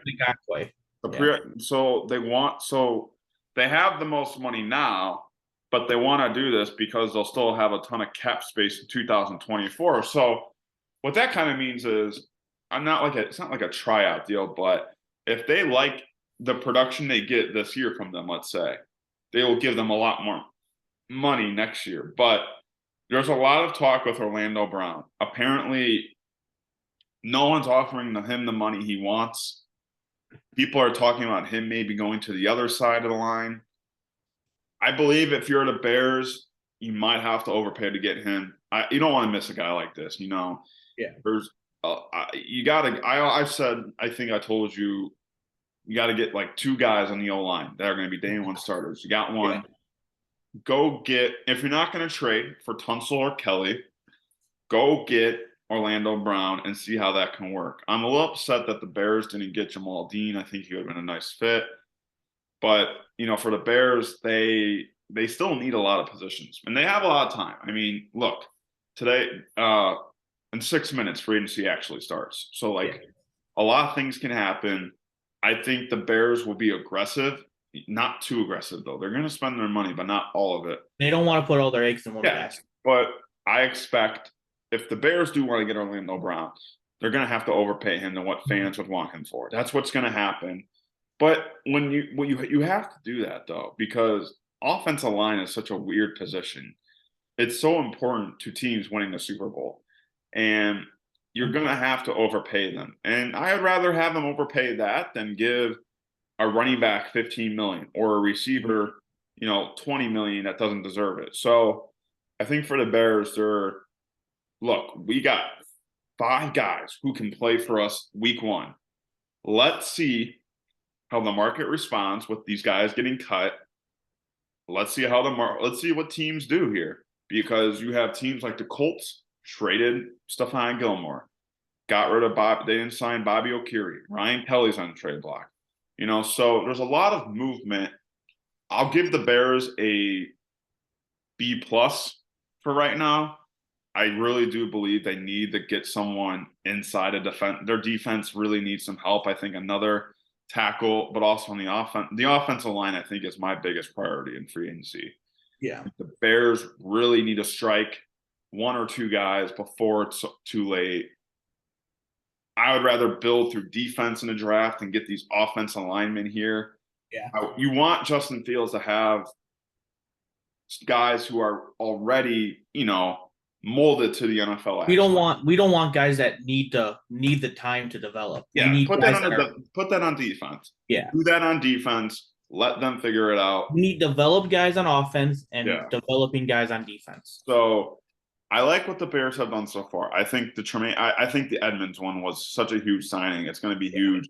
Ngakwe. Yeah. so they have the most money now, but they want to do this because they'll still have a ton of cap space in 2024. So what that kind of means is it's not like a tryout deal, but if they like the production they get this year from them, let's say, they will give them a lot more money next year. But there's a lot of talk with Orlando Brown. Apparently, no one's offering him the money he wants. People are talking about him maybe going to the other side of the line. I believe if you're the Bears, you might have to overpay to get him. You don't want to miss a guy like this, you know. Yeah. There's you got to. I said, I think I told you, you got to get like 2 guys on the O line that are going to be day one starters. You got one. Yeah. Go get, if you're not going to trade for Tunsil or Kelly, go get Orlando Brown and see how that can work. I'm a little upset that the Bears didn't get Jamal Dean. I think he would have been a nice fit. But, you know, for the Bears, they still need a lot of positions. And they have a lot of time. I mean, look, today, in 6 minutes, free agency actually starts. So, like, a lot of things can happen. I think the Bears will be aggressive. Not too aggressive, though. They're going to spend their money, but not all of it. They don't want to put all their eggs in one basket. But I expect if the Bears do want to get Orlando Brown, they're going to have to overpay him than what fans would want him for. That's what's going to happen. But when you have to do that, though, because offensive line is such a weird position. It's so important to teams winning the Super Bowl. And you're going to have to overpay them. And I would rather have them overpay that than give a running back 15 million or a receiver, 20 million that doesn't deserve it. So I think for the Bears, we got 5 guys who can play for us week 1. Let's see how the market responds with these guys getting cut. Let's see let's see what teams do here, because you have teams like the Colts traded Stephon Gilmore, got rid of Bob. They didn't sign Bobby Aquire. Ryan Kelly's on the trade block. So there's a lot of movement. I'll give the Bears a B+ for right now. I really do believe they need to get someone inside a defense. Their defense really needs some help. I think another tackle, but also on the offense. The offensive line, I think, is my biggest priority in free agency. Yeah. The Bears really need to strike 1 or 2 guys before it's too late. I would rather build through defense in the draft and get these offensive linemen here. Yeah. You want Justin Fields to have guys who are already, molded to the NFL. We don't want guys that need the time to develop. Yeah, put that on defense. Yeah. Do that on defense. Let them figure it out. We need developed guys on offense and developing guys on defense. So I like what the Bears have done so far. I think I think the Edmonds one was such a huge signing. It's going to be huge.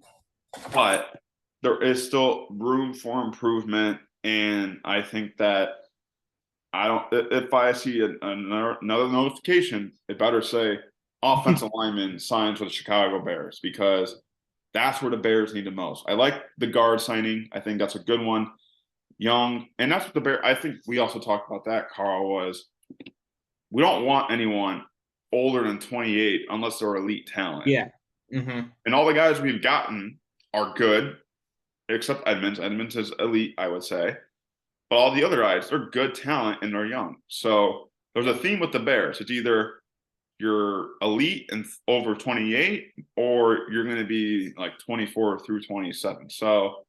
But there is still room for improvement. And I think that if I see another notification, it better say offensive lineman signs with the Chicago Bears, because that's where the Bears need the most. I like the guard signing. I think that's a good one. Young. And that's what the Bears, I think we also talked about that, Carl, was we don't want anyone older than 28 unless they're elite talent. Yeah. Mm-hmm. And all the guys we've gotten are good, except Edmonds. Edmonds is elite, I would say. But all the other guys, they're good talent and they're young. So there's a theme with the Bears. It's either you're elite and over 28, or you're going to be like 24 through 27. So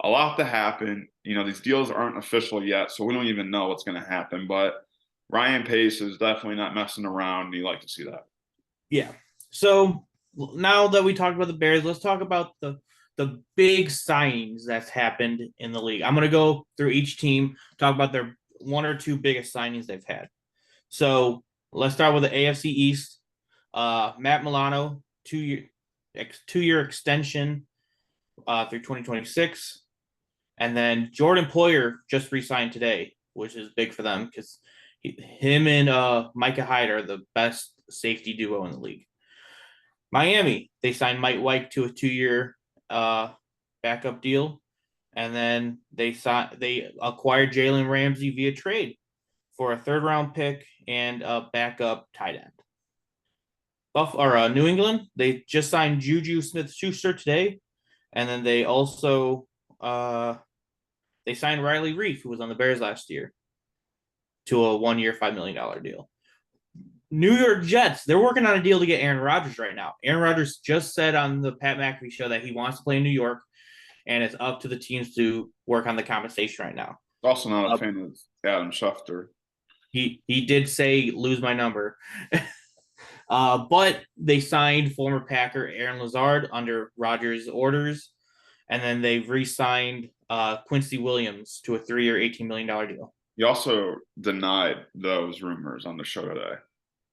a lot to happen. These deals aren't official yet, so we don't even know what's going to happen. But Ryan Pace is definitely not messing around. You like to see that. Yeah. So now that we talked about the Bears, let's talk about the big signings that's happened in the league. I'm going to go through each team, talk about their 1 or 2 biggest signings they've had. So let's start with the AFC East. Matt Milano, 2 year 2-year extension through 2026. And then Jordan Poyer just re-signed today, which is big for them because him and Micah Hyde are the best safety duo in the league. Miami, they signed Mike White to a 2-year backup deal, and then they acquired Jalen Ramsey via trade for a 3rd-round pick and a backup tight end. New England, they just signed Juju Smith-Schuster today, and then they also they signed Riley Reef, who was on the Bears last year, to a 1-year, $5 million deal. New York Jets, they're working on a deal to get Aaron Rodgers right now. Aaron Rodgers just said on the Pat McAfee show that he wants to play in New York, and it's up to the teams to work on the compensation right now. Also not a fan of Adam Schefter. He did say, lose my number. But they signed former Packer Aaron Lazard under Rodgers' orders, and then they've re-signed Quincy Williams to a 3-year, $18 million deal. He also denied those rumors on the show today.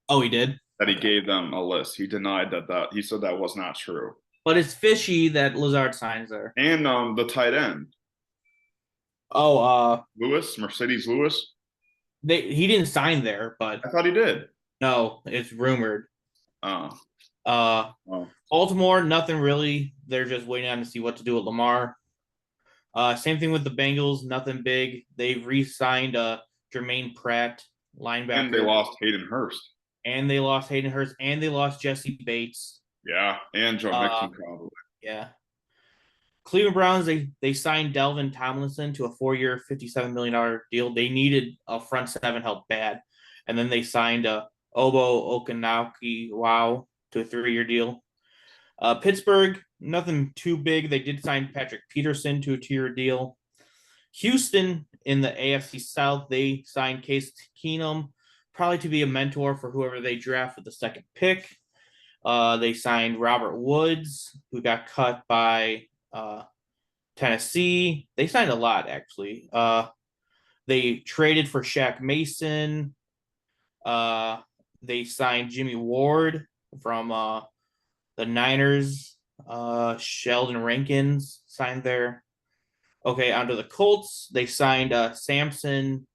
Oh, he did? That he gave them a list. He denied that he said that was not true. But it's fishy that Lazard signs there. And the tight end. Oh, Mercedes Lewis. He didn't sign there, but I thought he did. No, it's rumored. Oh. Baltimore, nothing really. They're just waiting on to see what to do with Lamar. Same thing with the Bengals, nothing big. They've re-signed Jermaine Pratt, linebacker. And they lost Hayden Hurst. And they lost Jesse Bates. Yeah, and Joe Mixon probably. Yeah. Cleveland Browns, they signed Delvin Tomlinson to a 4-year, $57 million deal. They needed a front seven help bad. And then they signed Obo Okanawaki to a 3-year deal. Pittsburgh, nothing too big. They did sign Patrick Peterson to a 2-year deal. Houston in the AFC South, they signed Case Keenum, probably to be a mentor for whoever they draft with the 2nd pick. They signed Robert Woods, who got cut by Tennessee. They signed a lot, actually. They traded for Shaq Mason. They signed Jimmy Ward from the Niners. Sheldon Rankins signed there. Okay, onto the Colts. They signed Samson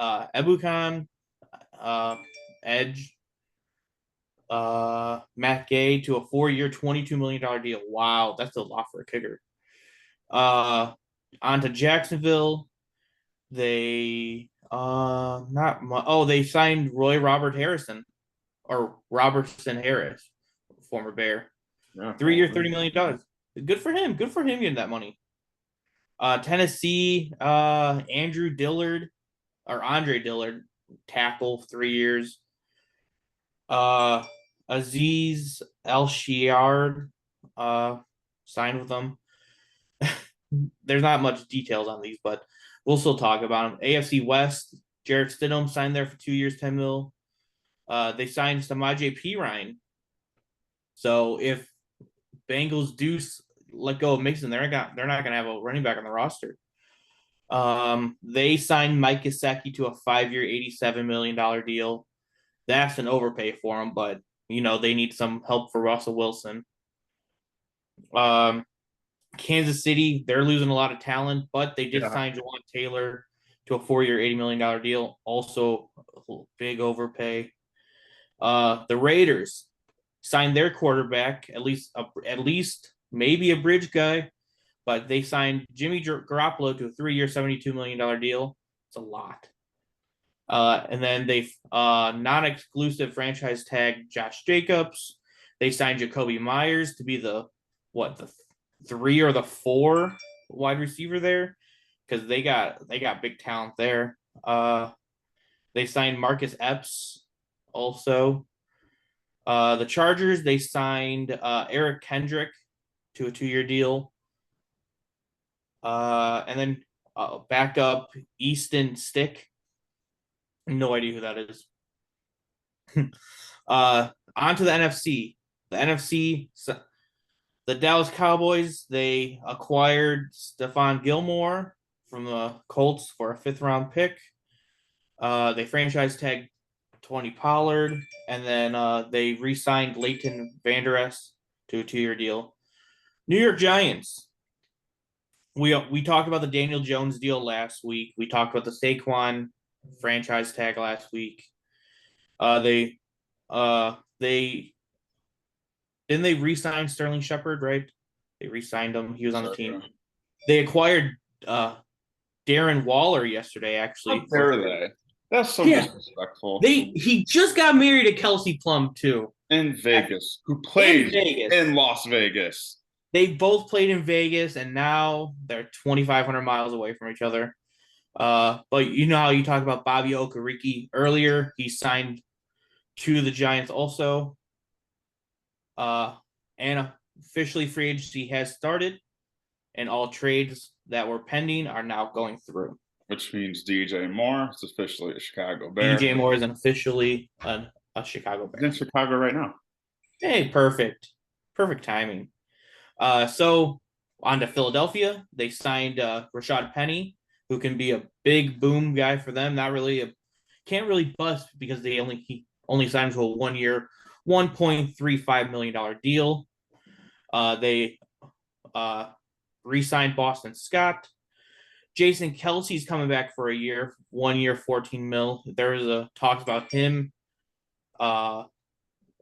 Ebukam, edge. Matt Gay to a 4-year, $22 million deal. Wow, that's a lot for a kicker. Onto Jacksonville. They they signed Robertson Harris, former Bear. Yeah, 3-year, $30 million. Good for him. Good for him getting that money. Tennessee, Andre Dillard, tackle, 3 years. Aziz El-Shiard signed with them. There's not much details on these, but we'll still talk about them. AFC West, Jarrett Stidham signed there for 2 years, $10 million. They signed Samaje Perine. So if Bengals do let go of Mixon, they're not going to have a running back on the roster. They signed Mike Gesicki to a 5-year, $87 million deal. That's an overpay for him, but they need some help for Russell Wilson. Kansas City, they're losing a lot of talent, but they did sign Jawan Taylor to a 4-year, $80 million deal. Also, a big overpay. The Raiders signed their quarterback, at least maybe a bridge guy, but they signed Jimmy Garoppolo to a 3-year, $72 million deal. It's a lot. And then they non-exclusive franchise tag Josh Jacobs. They signed Jacoby Myers to be the 3 or the 4 wide receiver there, because they got big talent there. They signed Marcus Epps also. The Chargers, they signed Eric Kendrick to a 2-year deal. And then backup Easton Stick. No idea who that is. On to the NFC. The NFC, the Dallas Cowboys, they acquired Stephon Gilmore from the Colts for a 5th-round pick. They franchise tagged Tony Pollard, and then they re-signed Leighton Vander Esch to a 2-year deal. New York Giants. We talked about the Daniel Jones deal last week. We talked about the Saquon franchise tag last week. They didn't they re-sign Sterling Shepard, right? They re-signed him. He was on the team. They acquired Darren Waller yesterday, actually. How dare they? That's so disrespectful. He just got married to Kelsey Plum too. In Vegas, who played in Las Vegas. They both played in Vegas, and now they're 2,500 miles away from each other. But you know how you talked about Bobby Okereke earlier? He signed to the Giants also. And officially free agency has started, and all trades that were pending are now going through. Which means DJ Moore is officially a Chicago Bear. DJ Moore is officially a Chicago Bear. He's in Chicago right now. Hey, perfect timing. So on to Philadelphia, they signed Rashad Penny, who can be a big boom guy for them. Not really can't really bust because he only signed to a 1-year, $1.35 million deal. They re-signed Boston Scott. Jason Kelsey's coming back for a year, 1 year, $14 million. There was a talk about him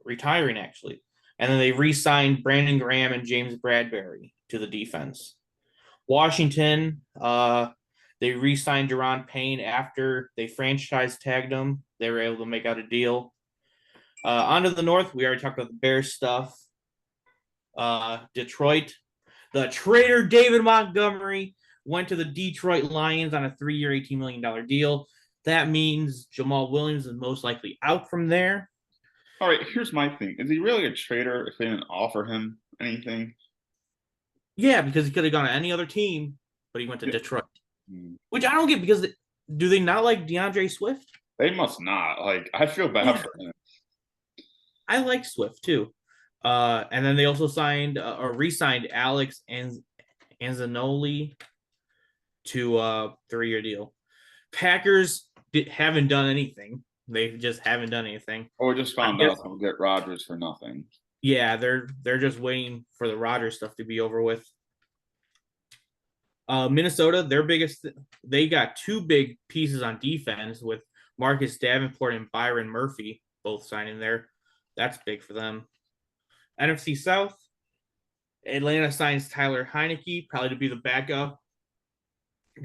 retiring, actually. And then they re-signed Brandon Graham and James Bradbury to the defense. Washington, they re-signed Deron Payne after they franchise tagged him. They were able to make out a deal. On to the North, we already talked about the Bears stuff. Detroit, the traitor David Montgomery went to the Detroit Lions on a 3-year, $18 million deal. That means Jamal Williams is most likely out from there. All right, here's my thing. Is he really a traitor if they didn't offer him anything? Yeah, because he could have gone to any other team, but he went to Detroit. Which I don't get, because do they not like DeAndre Swift? They must not. Like, I feel bad for him. I like Swift too. And then they also signed or re-signed Alex Anzalone to a 3-year deal. Packers haven't done anything. They just haven't done anything. Or just found out they'll get Rodgers for nothing. Yeah, they're just waiting for the Rodgers stuff to be over with. Minnesota, they got 2 big pieces on defense with Marcus Davenport and Byron Murphy both signing there. That's big for them. NFC South, Atlanta signs Tyler Heineke, probably to be the backup.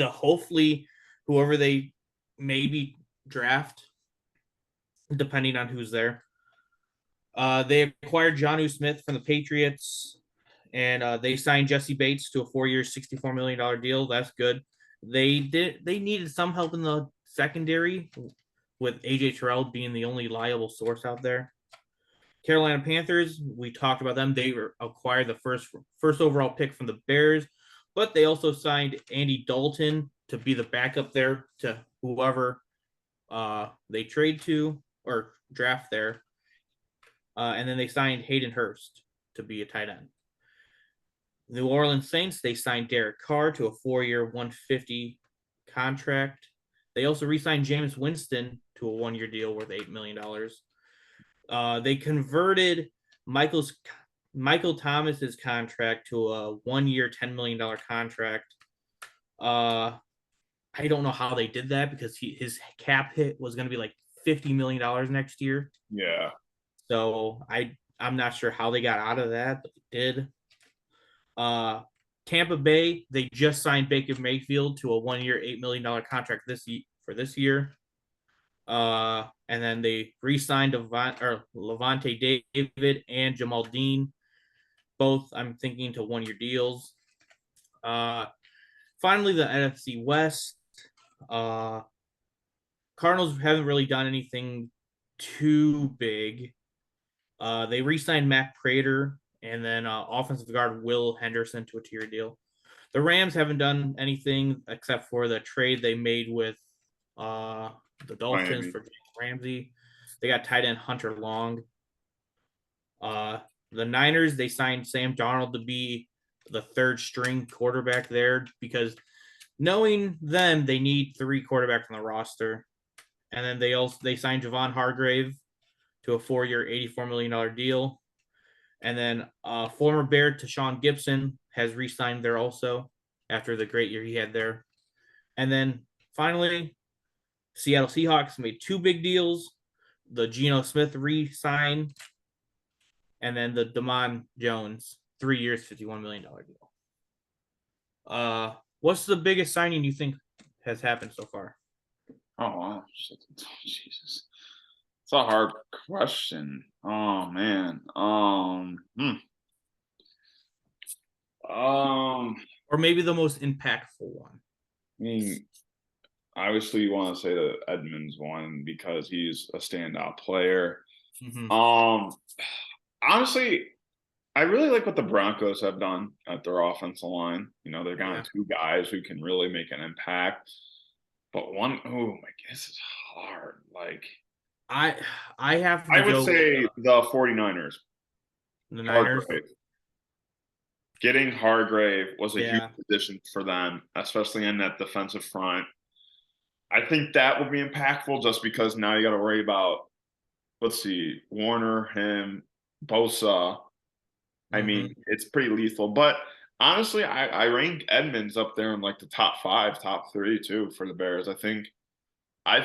Hopefully, whoever they maybe draft, depending on who's there. They acquired Jonnu Smith from the Patriots, and they signed Jesse Bates to a 4-year, $64 million deal. That's good. They needed some help in the secondary, with AJ Terrell being the only reliable source out there. Carolina Panthers, we talked about them. They acquired the first overall pick from the Bears, but they also signed Andy Dalton to be the backup there to whoever they trade to or draft there. And then they signed Hayden Hurst to be a tight end. New Orleans Saints, they signed Derek Carr to a 4-year, $150 contract. They also re-signed Jameis Winston to a 1-year deal worth $8 million. They converted Michael Thomas's contract to a 1-year, $10 million contract. I don't know how they did that, because his cap hit was going to be like $50 million next year. Yeah. So I'm not sure how they got out of that, but they did. Tampa Bay, they just signed Baker Mayfield to a 1-year, $8 million contract for this year. And then they re-signed Levante David and Jamal Dean, both I'm thinking to 1-year deals. Finally, the NFC West. Cardinals haven't really done anything too big. They re-signed Matt Prater and then offensive guard Will Henderson to a 2-year deal. The Rams haven't done anything except for the trade they made with the Dolphins for James Ramsey. They got tight end Hunter Long. The Niners, they signed Sam Darnold to be the 3rd string quarterback there, because knowing them, they need 3 quarterbacks on the roster. And then they signed Javon Hargrave to a 4-year, $84 million deal. And then former Bear Tashawn Gibson has re-signed there also after the great year he had there. And then finally, Seattle Seahawks made two big deals. The Geno Smith re-sign, and then the Damon Jones 3 years, $51 million deal. What's the biggest signing you think has happened so far? Oh wow, Jesus, it's a hard question. Oh man, Or maybe the most impactful one? I mean, obviously you want to say the Edmonds one because he's a standout player. Mm-hmm. Honestly, I really like what the Broncos have done at their offensive line. They've gotten Yeah. two guys who can really make an impact. But one, oh my goodness, it's hard. Like I I have to I would go with say the 49ers, the Niners. Hargrave. Getting Hargrave was a huge Yeah. addition for them, especially in that defensive front. I think that will be impactful just because now you got to worry about, let's see, Warner, him, Bosa. I Mm-hmm. mean, it's pretty lethal. But honestly, I rank Edmonds up there in like the top 5, top 3 too for the Bears. I think I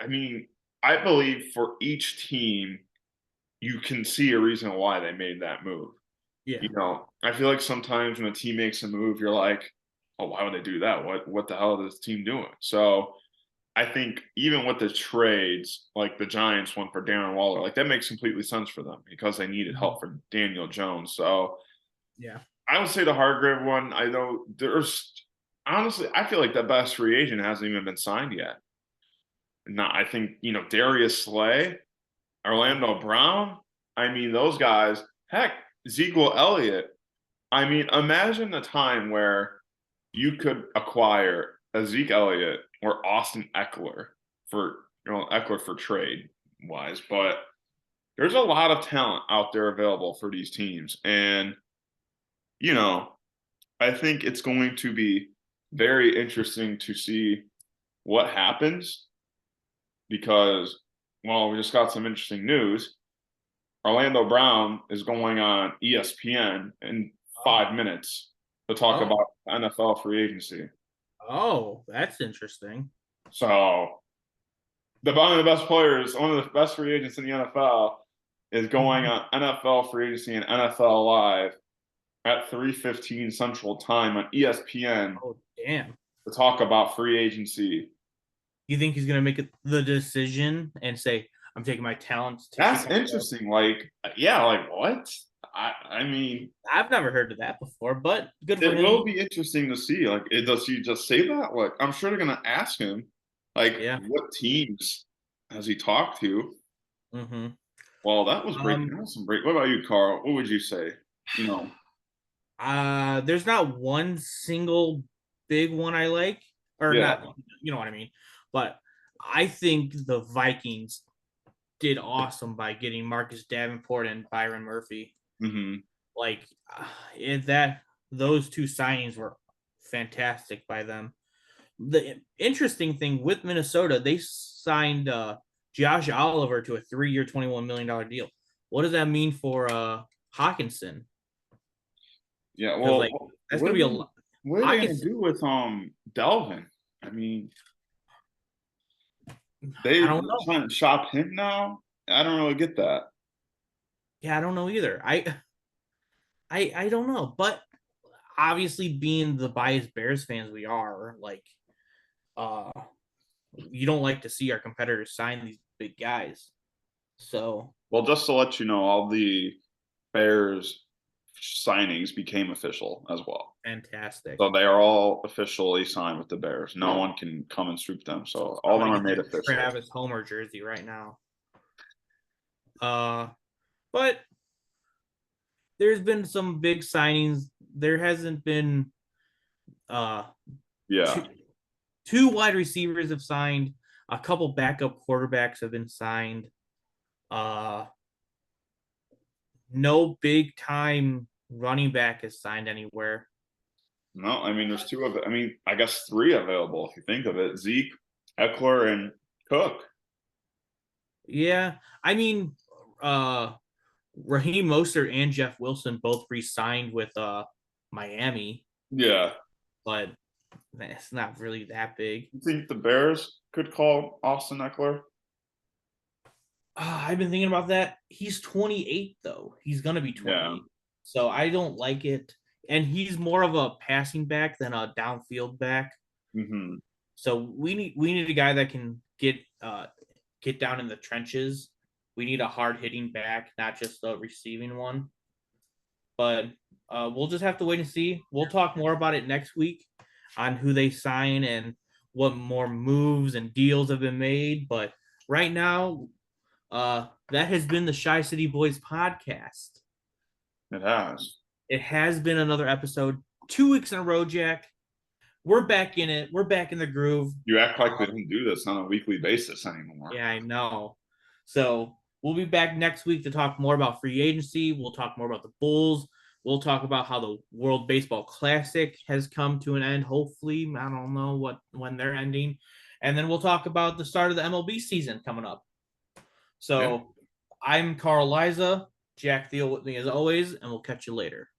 mean, I believe for each team, you can see a reason why they made that move. Yeah. I feel like sometimes when a team makes a move, you're like, oh, why would they do that? What the hell is this team doing? So I think even with the trades, like the Giants one for Darren Waller, like that makes completely sense for them because they needed Mm-hmm. help for Daniel Jones. So Yeah. I would say the Hargrave one. I know there's honestly, I feel like the best free agent hasn't even been signed yet. Not, I think Darius Slay, Orlando Brown. I mean, those guys. Heck, Ezekiel Elliott. I mean, imagine the time where you could acquire a Zeke Elliott or Austin Eckler for Eckler for trade wise, but there's a lot of talent out there available for these teams, and you know, I think it's going to be very interesting to see what happens because, well, we just got some interesting news. Orlando Brown is going on ESPN in Oh. 5 minutes to talk Oh. about NFL free agency. Oh, that's interesting. So one of the best players, one of the best free agents in the NFL, is going on NFL free agency and NFL Live at 3:15 Central Time on ESPN Oh, damn. to talk about free agency. You think he's gonna make the decision and say, "I'm taking my talents to That's Chicago"? interesting. Like, yeah, like what? I mean, I've never heard of that before, but good for it him. will be interesting to see. Like, does he just say that? Like, I'm sure they're gonna ask him, like, Yeah. what teams has he talked to? Mm-hmm. Well, that was breaking. Um. That was some break. What about you, Carl? What would you say? You know, There's not one single big one I like, or yeah. not. You know what I mean? But I think the Vikings did awesome by getting Marcus Davenport and Byron Murphy. Hmm. Like that, those two signings were fantastic by them. The interesting thing with Minnesota, they signed Josh Oliver to a 3 year, $21 million deal. What does that mean for Hawkinson? Yeah. Because Well, like that's gonna be a lot. what are they gonna Hawkinson, do with Delvin? I mean, they I don't know. trying to shop him now. I don't really get that. Yeah, I don't know either. I don't know, but obviously being the biased Bears fans we are, like uh you don't like to see our competitors sign these big guys. So Well, just to let you know, all the Bears signings became official as well. fantastic. So they are all officially signed with the Bears. No one can come and sweep them. So all I'm of them gonna are get made that official. Travis Homer jersey right now. Uh but there's been some big signings. There hasn't been uh Yeah. two two wide receivers have signed, a couple backup quarterbacks have been signed. Uh no big time running back is signed anywhere. No, I mean, there's two of it. I mean, I guess three available if you think of it: Zeke, Eckler, and Cook. Yeah, I mean, uh, Raheem Mostert and Jeff Wilson both re-signed with Miami, Yeah. but it's not really that big. You think the Bears could call Austin Eckler? I've been thinking about that. He's 28 though. He's gonna be Yeah. 28, so I don't like it. And he's more of a passing back than a downfield back. Hmm. So we need a guy that can get down in the trenches. We need a hard hitting back, not just a receiving one. But we'll just have to wait and see. We'll talk more about it next week on who they sign and what more moves and deals have been made. But right now, that has been the Shy City Boys podcast. It has. It has been another episode, 2 weeks in a row, Jack. We're back in it. We're back in the groove. You act like we don't do this on a weekly basis anymore. Yeah, I know. So we'll be back next week to talk more about free agency. We'll talk more about the Bulls. We'll talk about how the World Baseball Classic has come to an end. Hopefully, I don't know when they're ending, and then we'll talk about the start of the MLB season coming up. So, I'm Carl Liza, Jack Thiel with me as always, and we'll catch you later.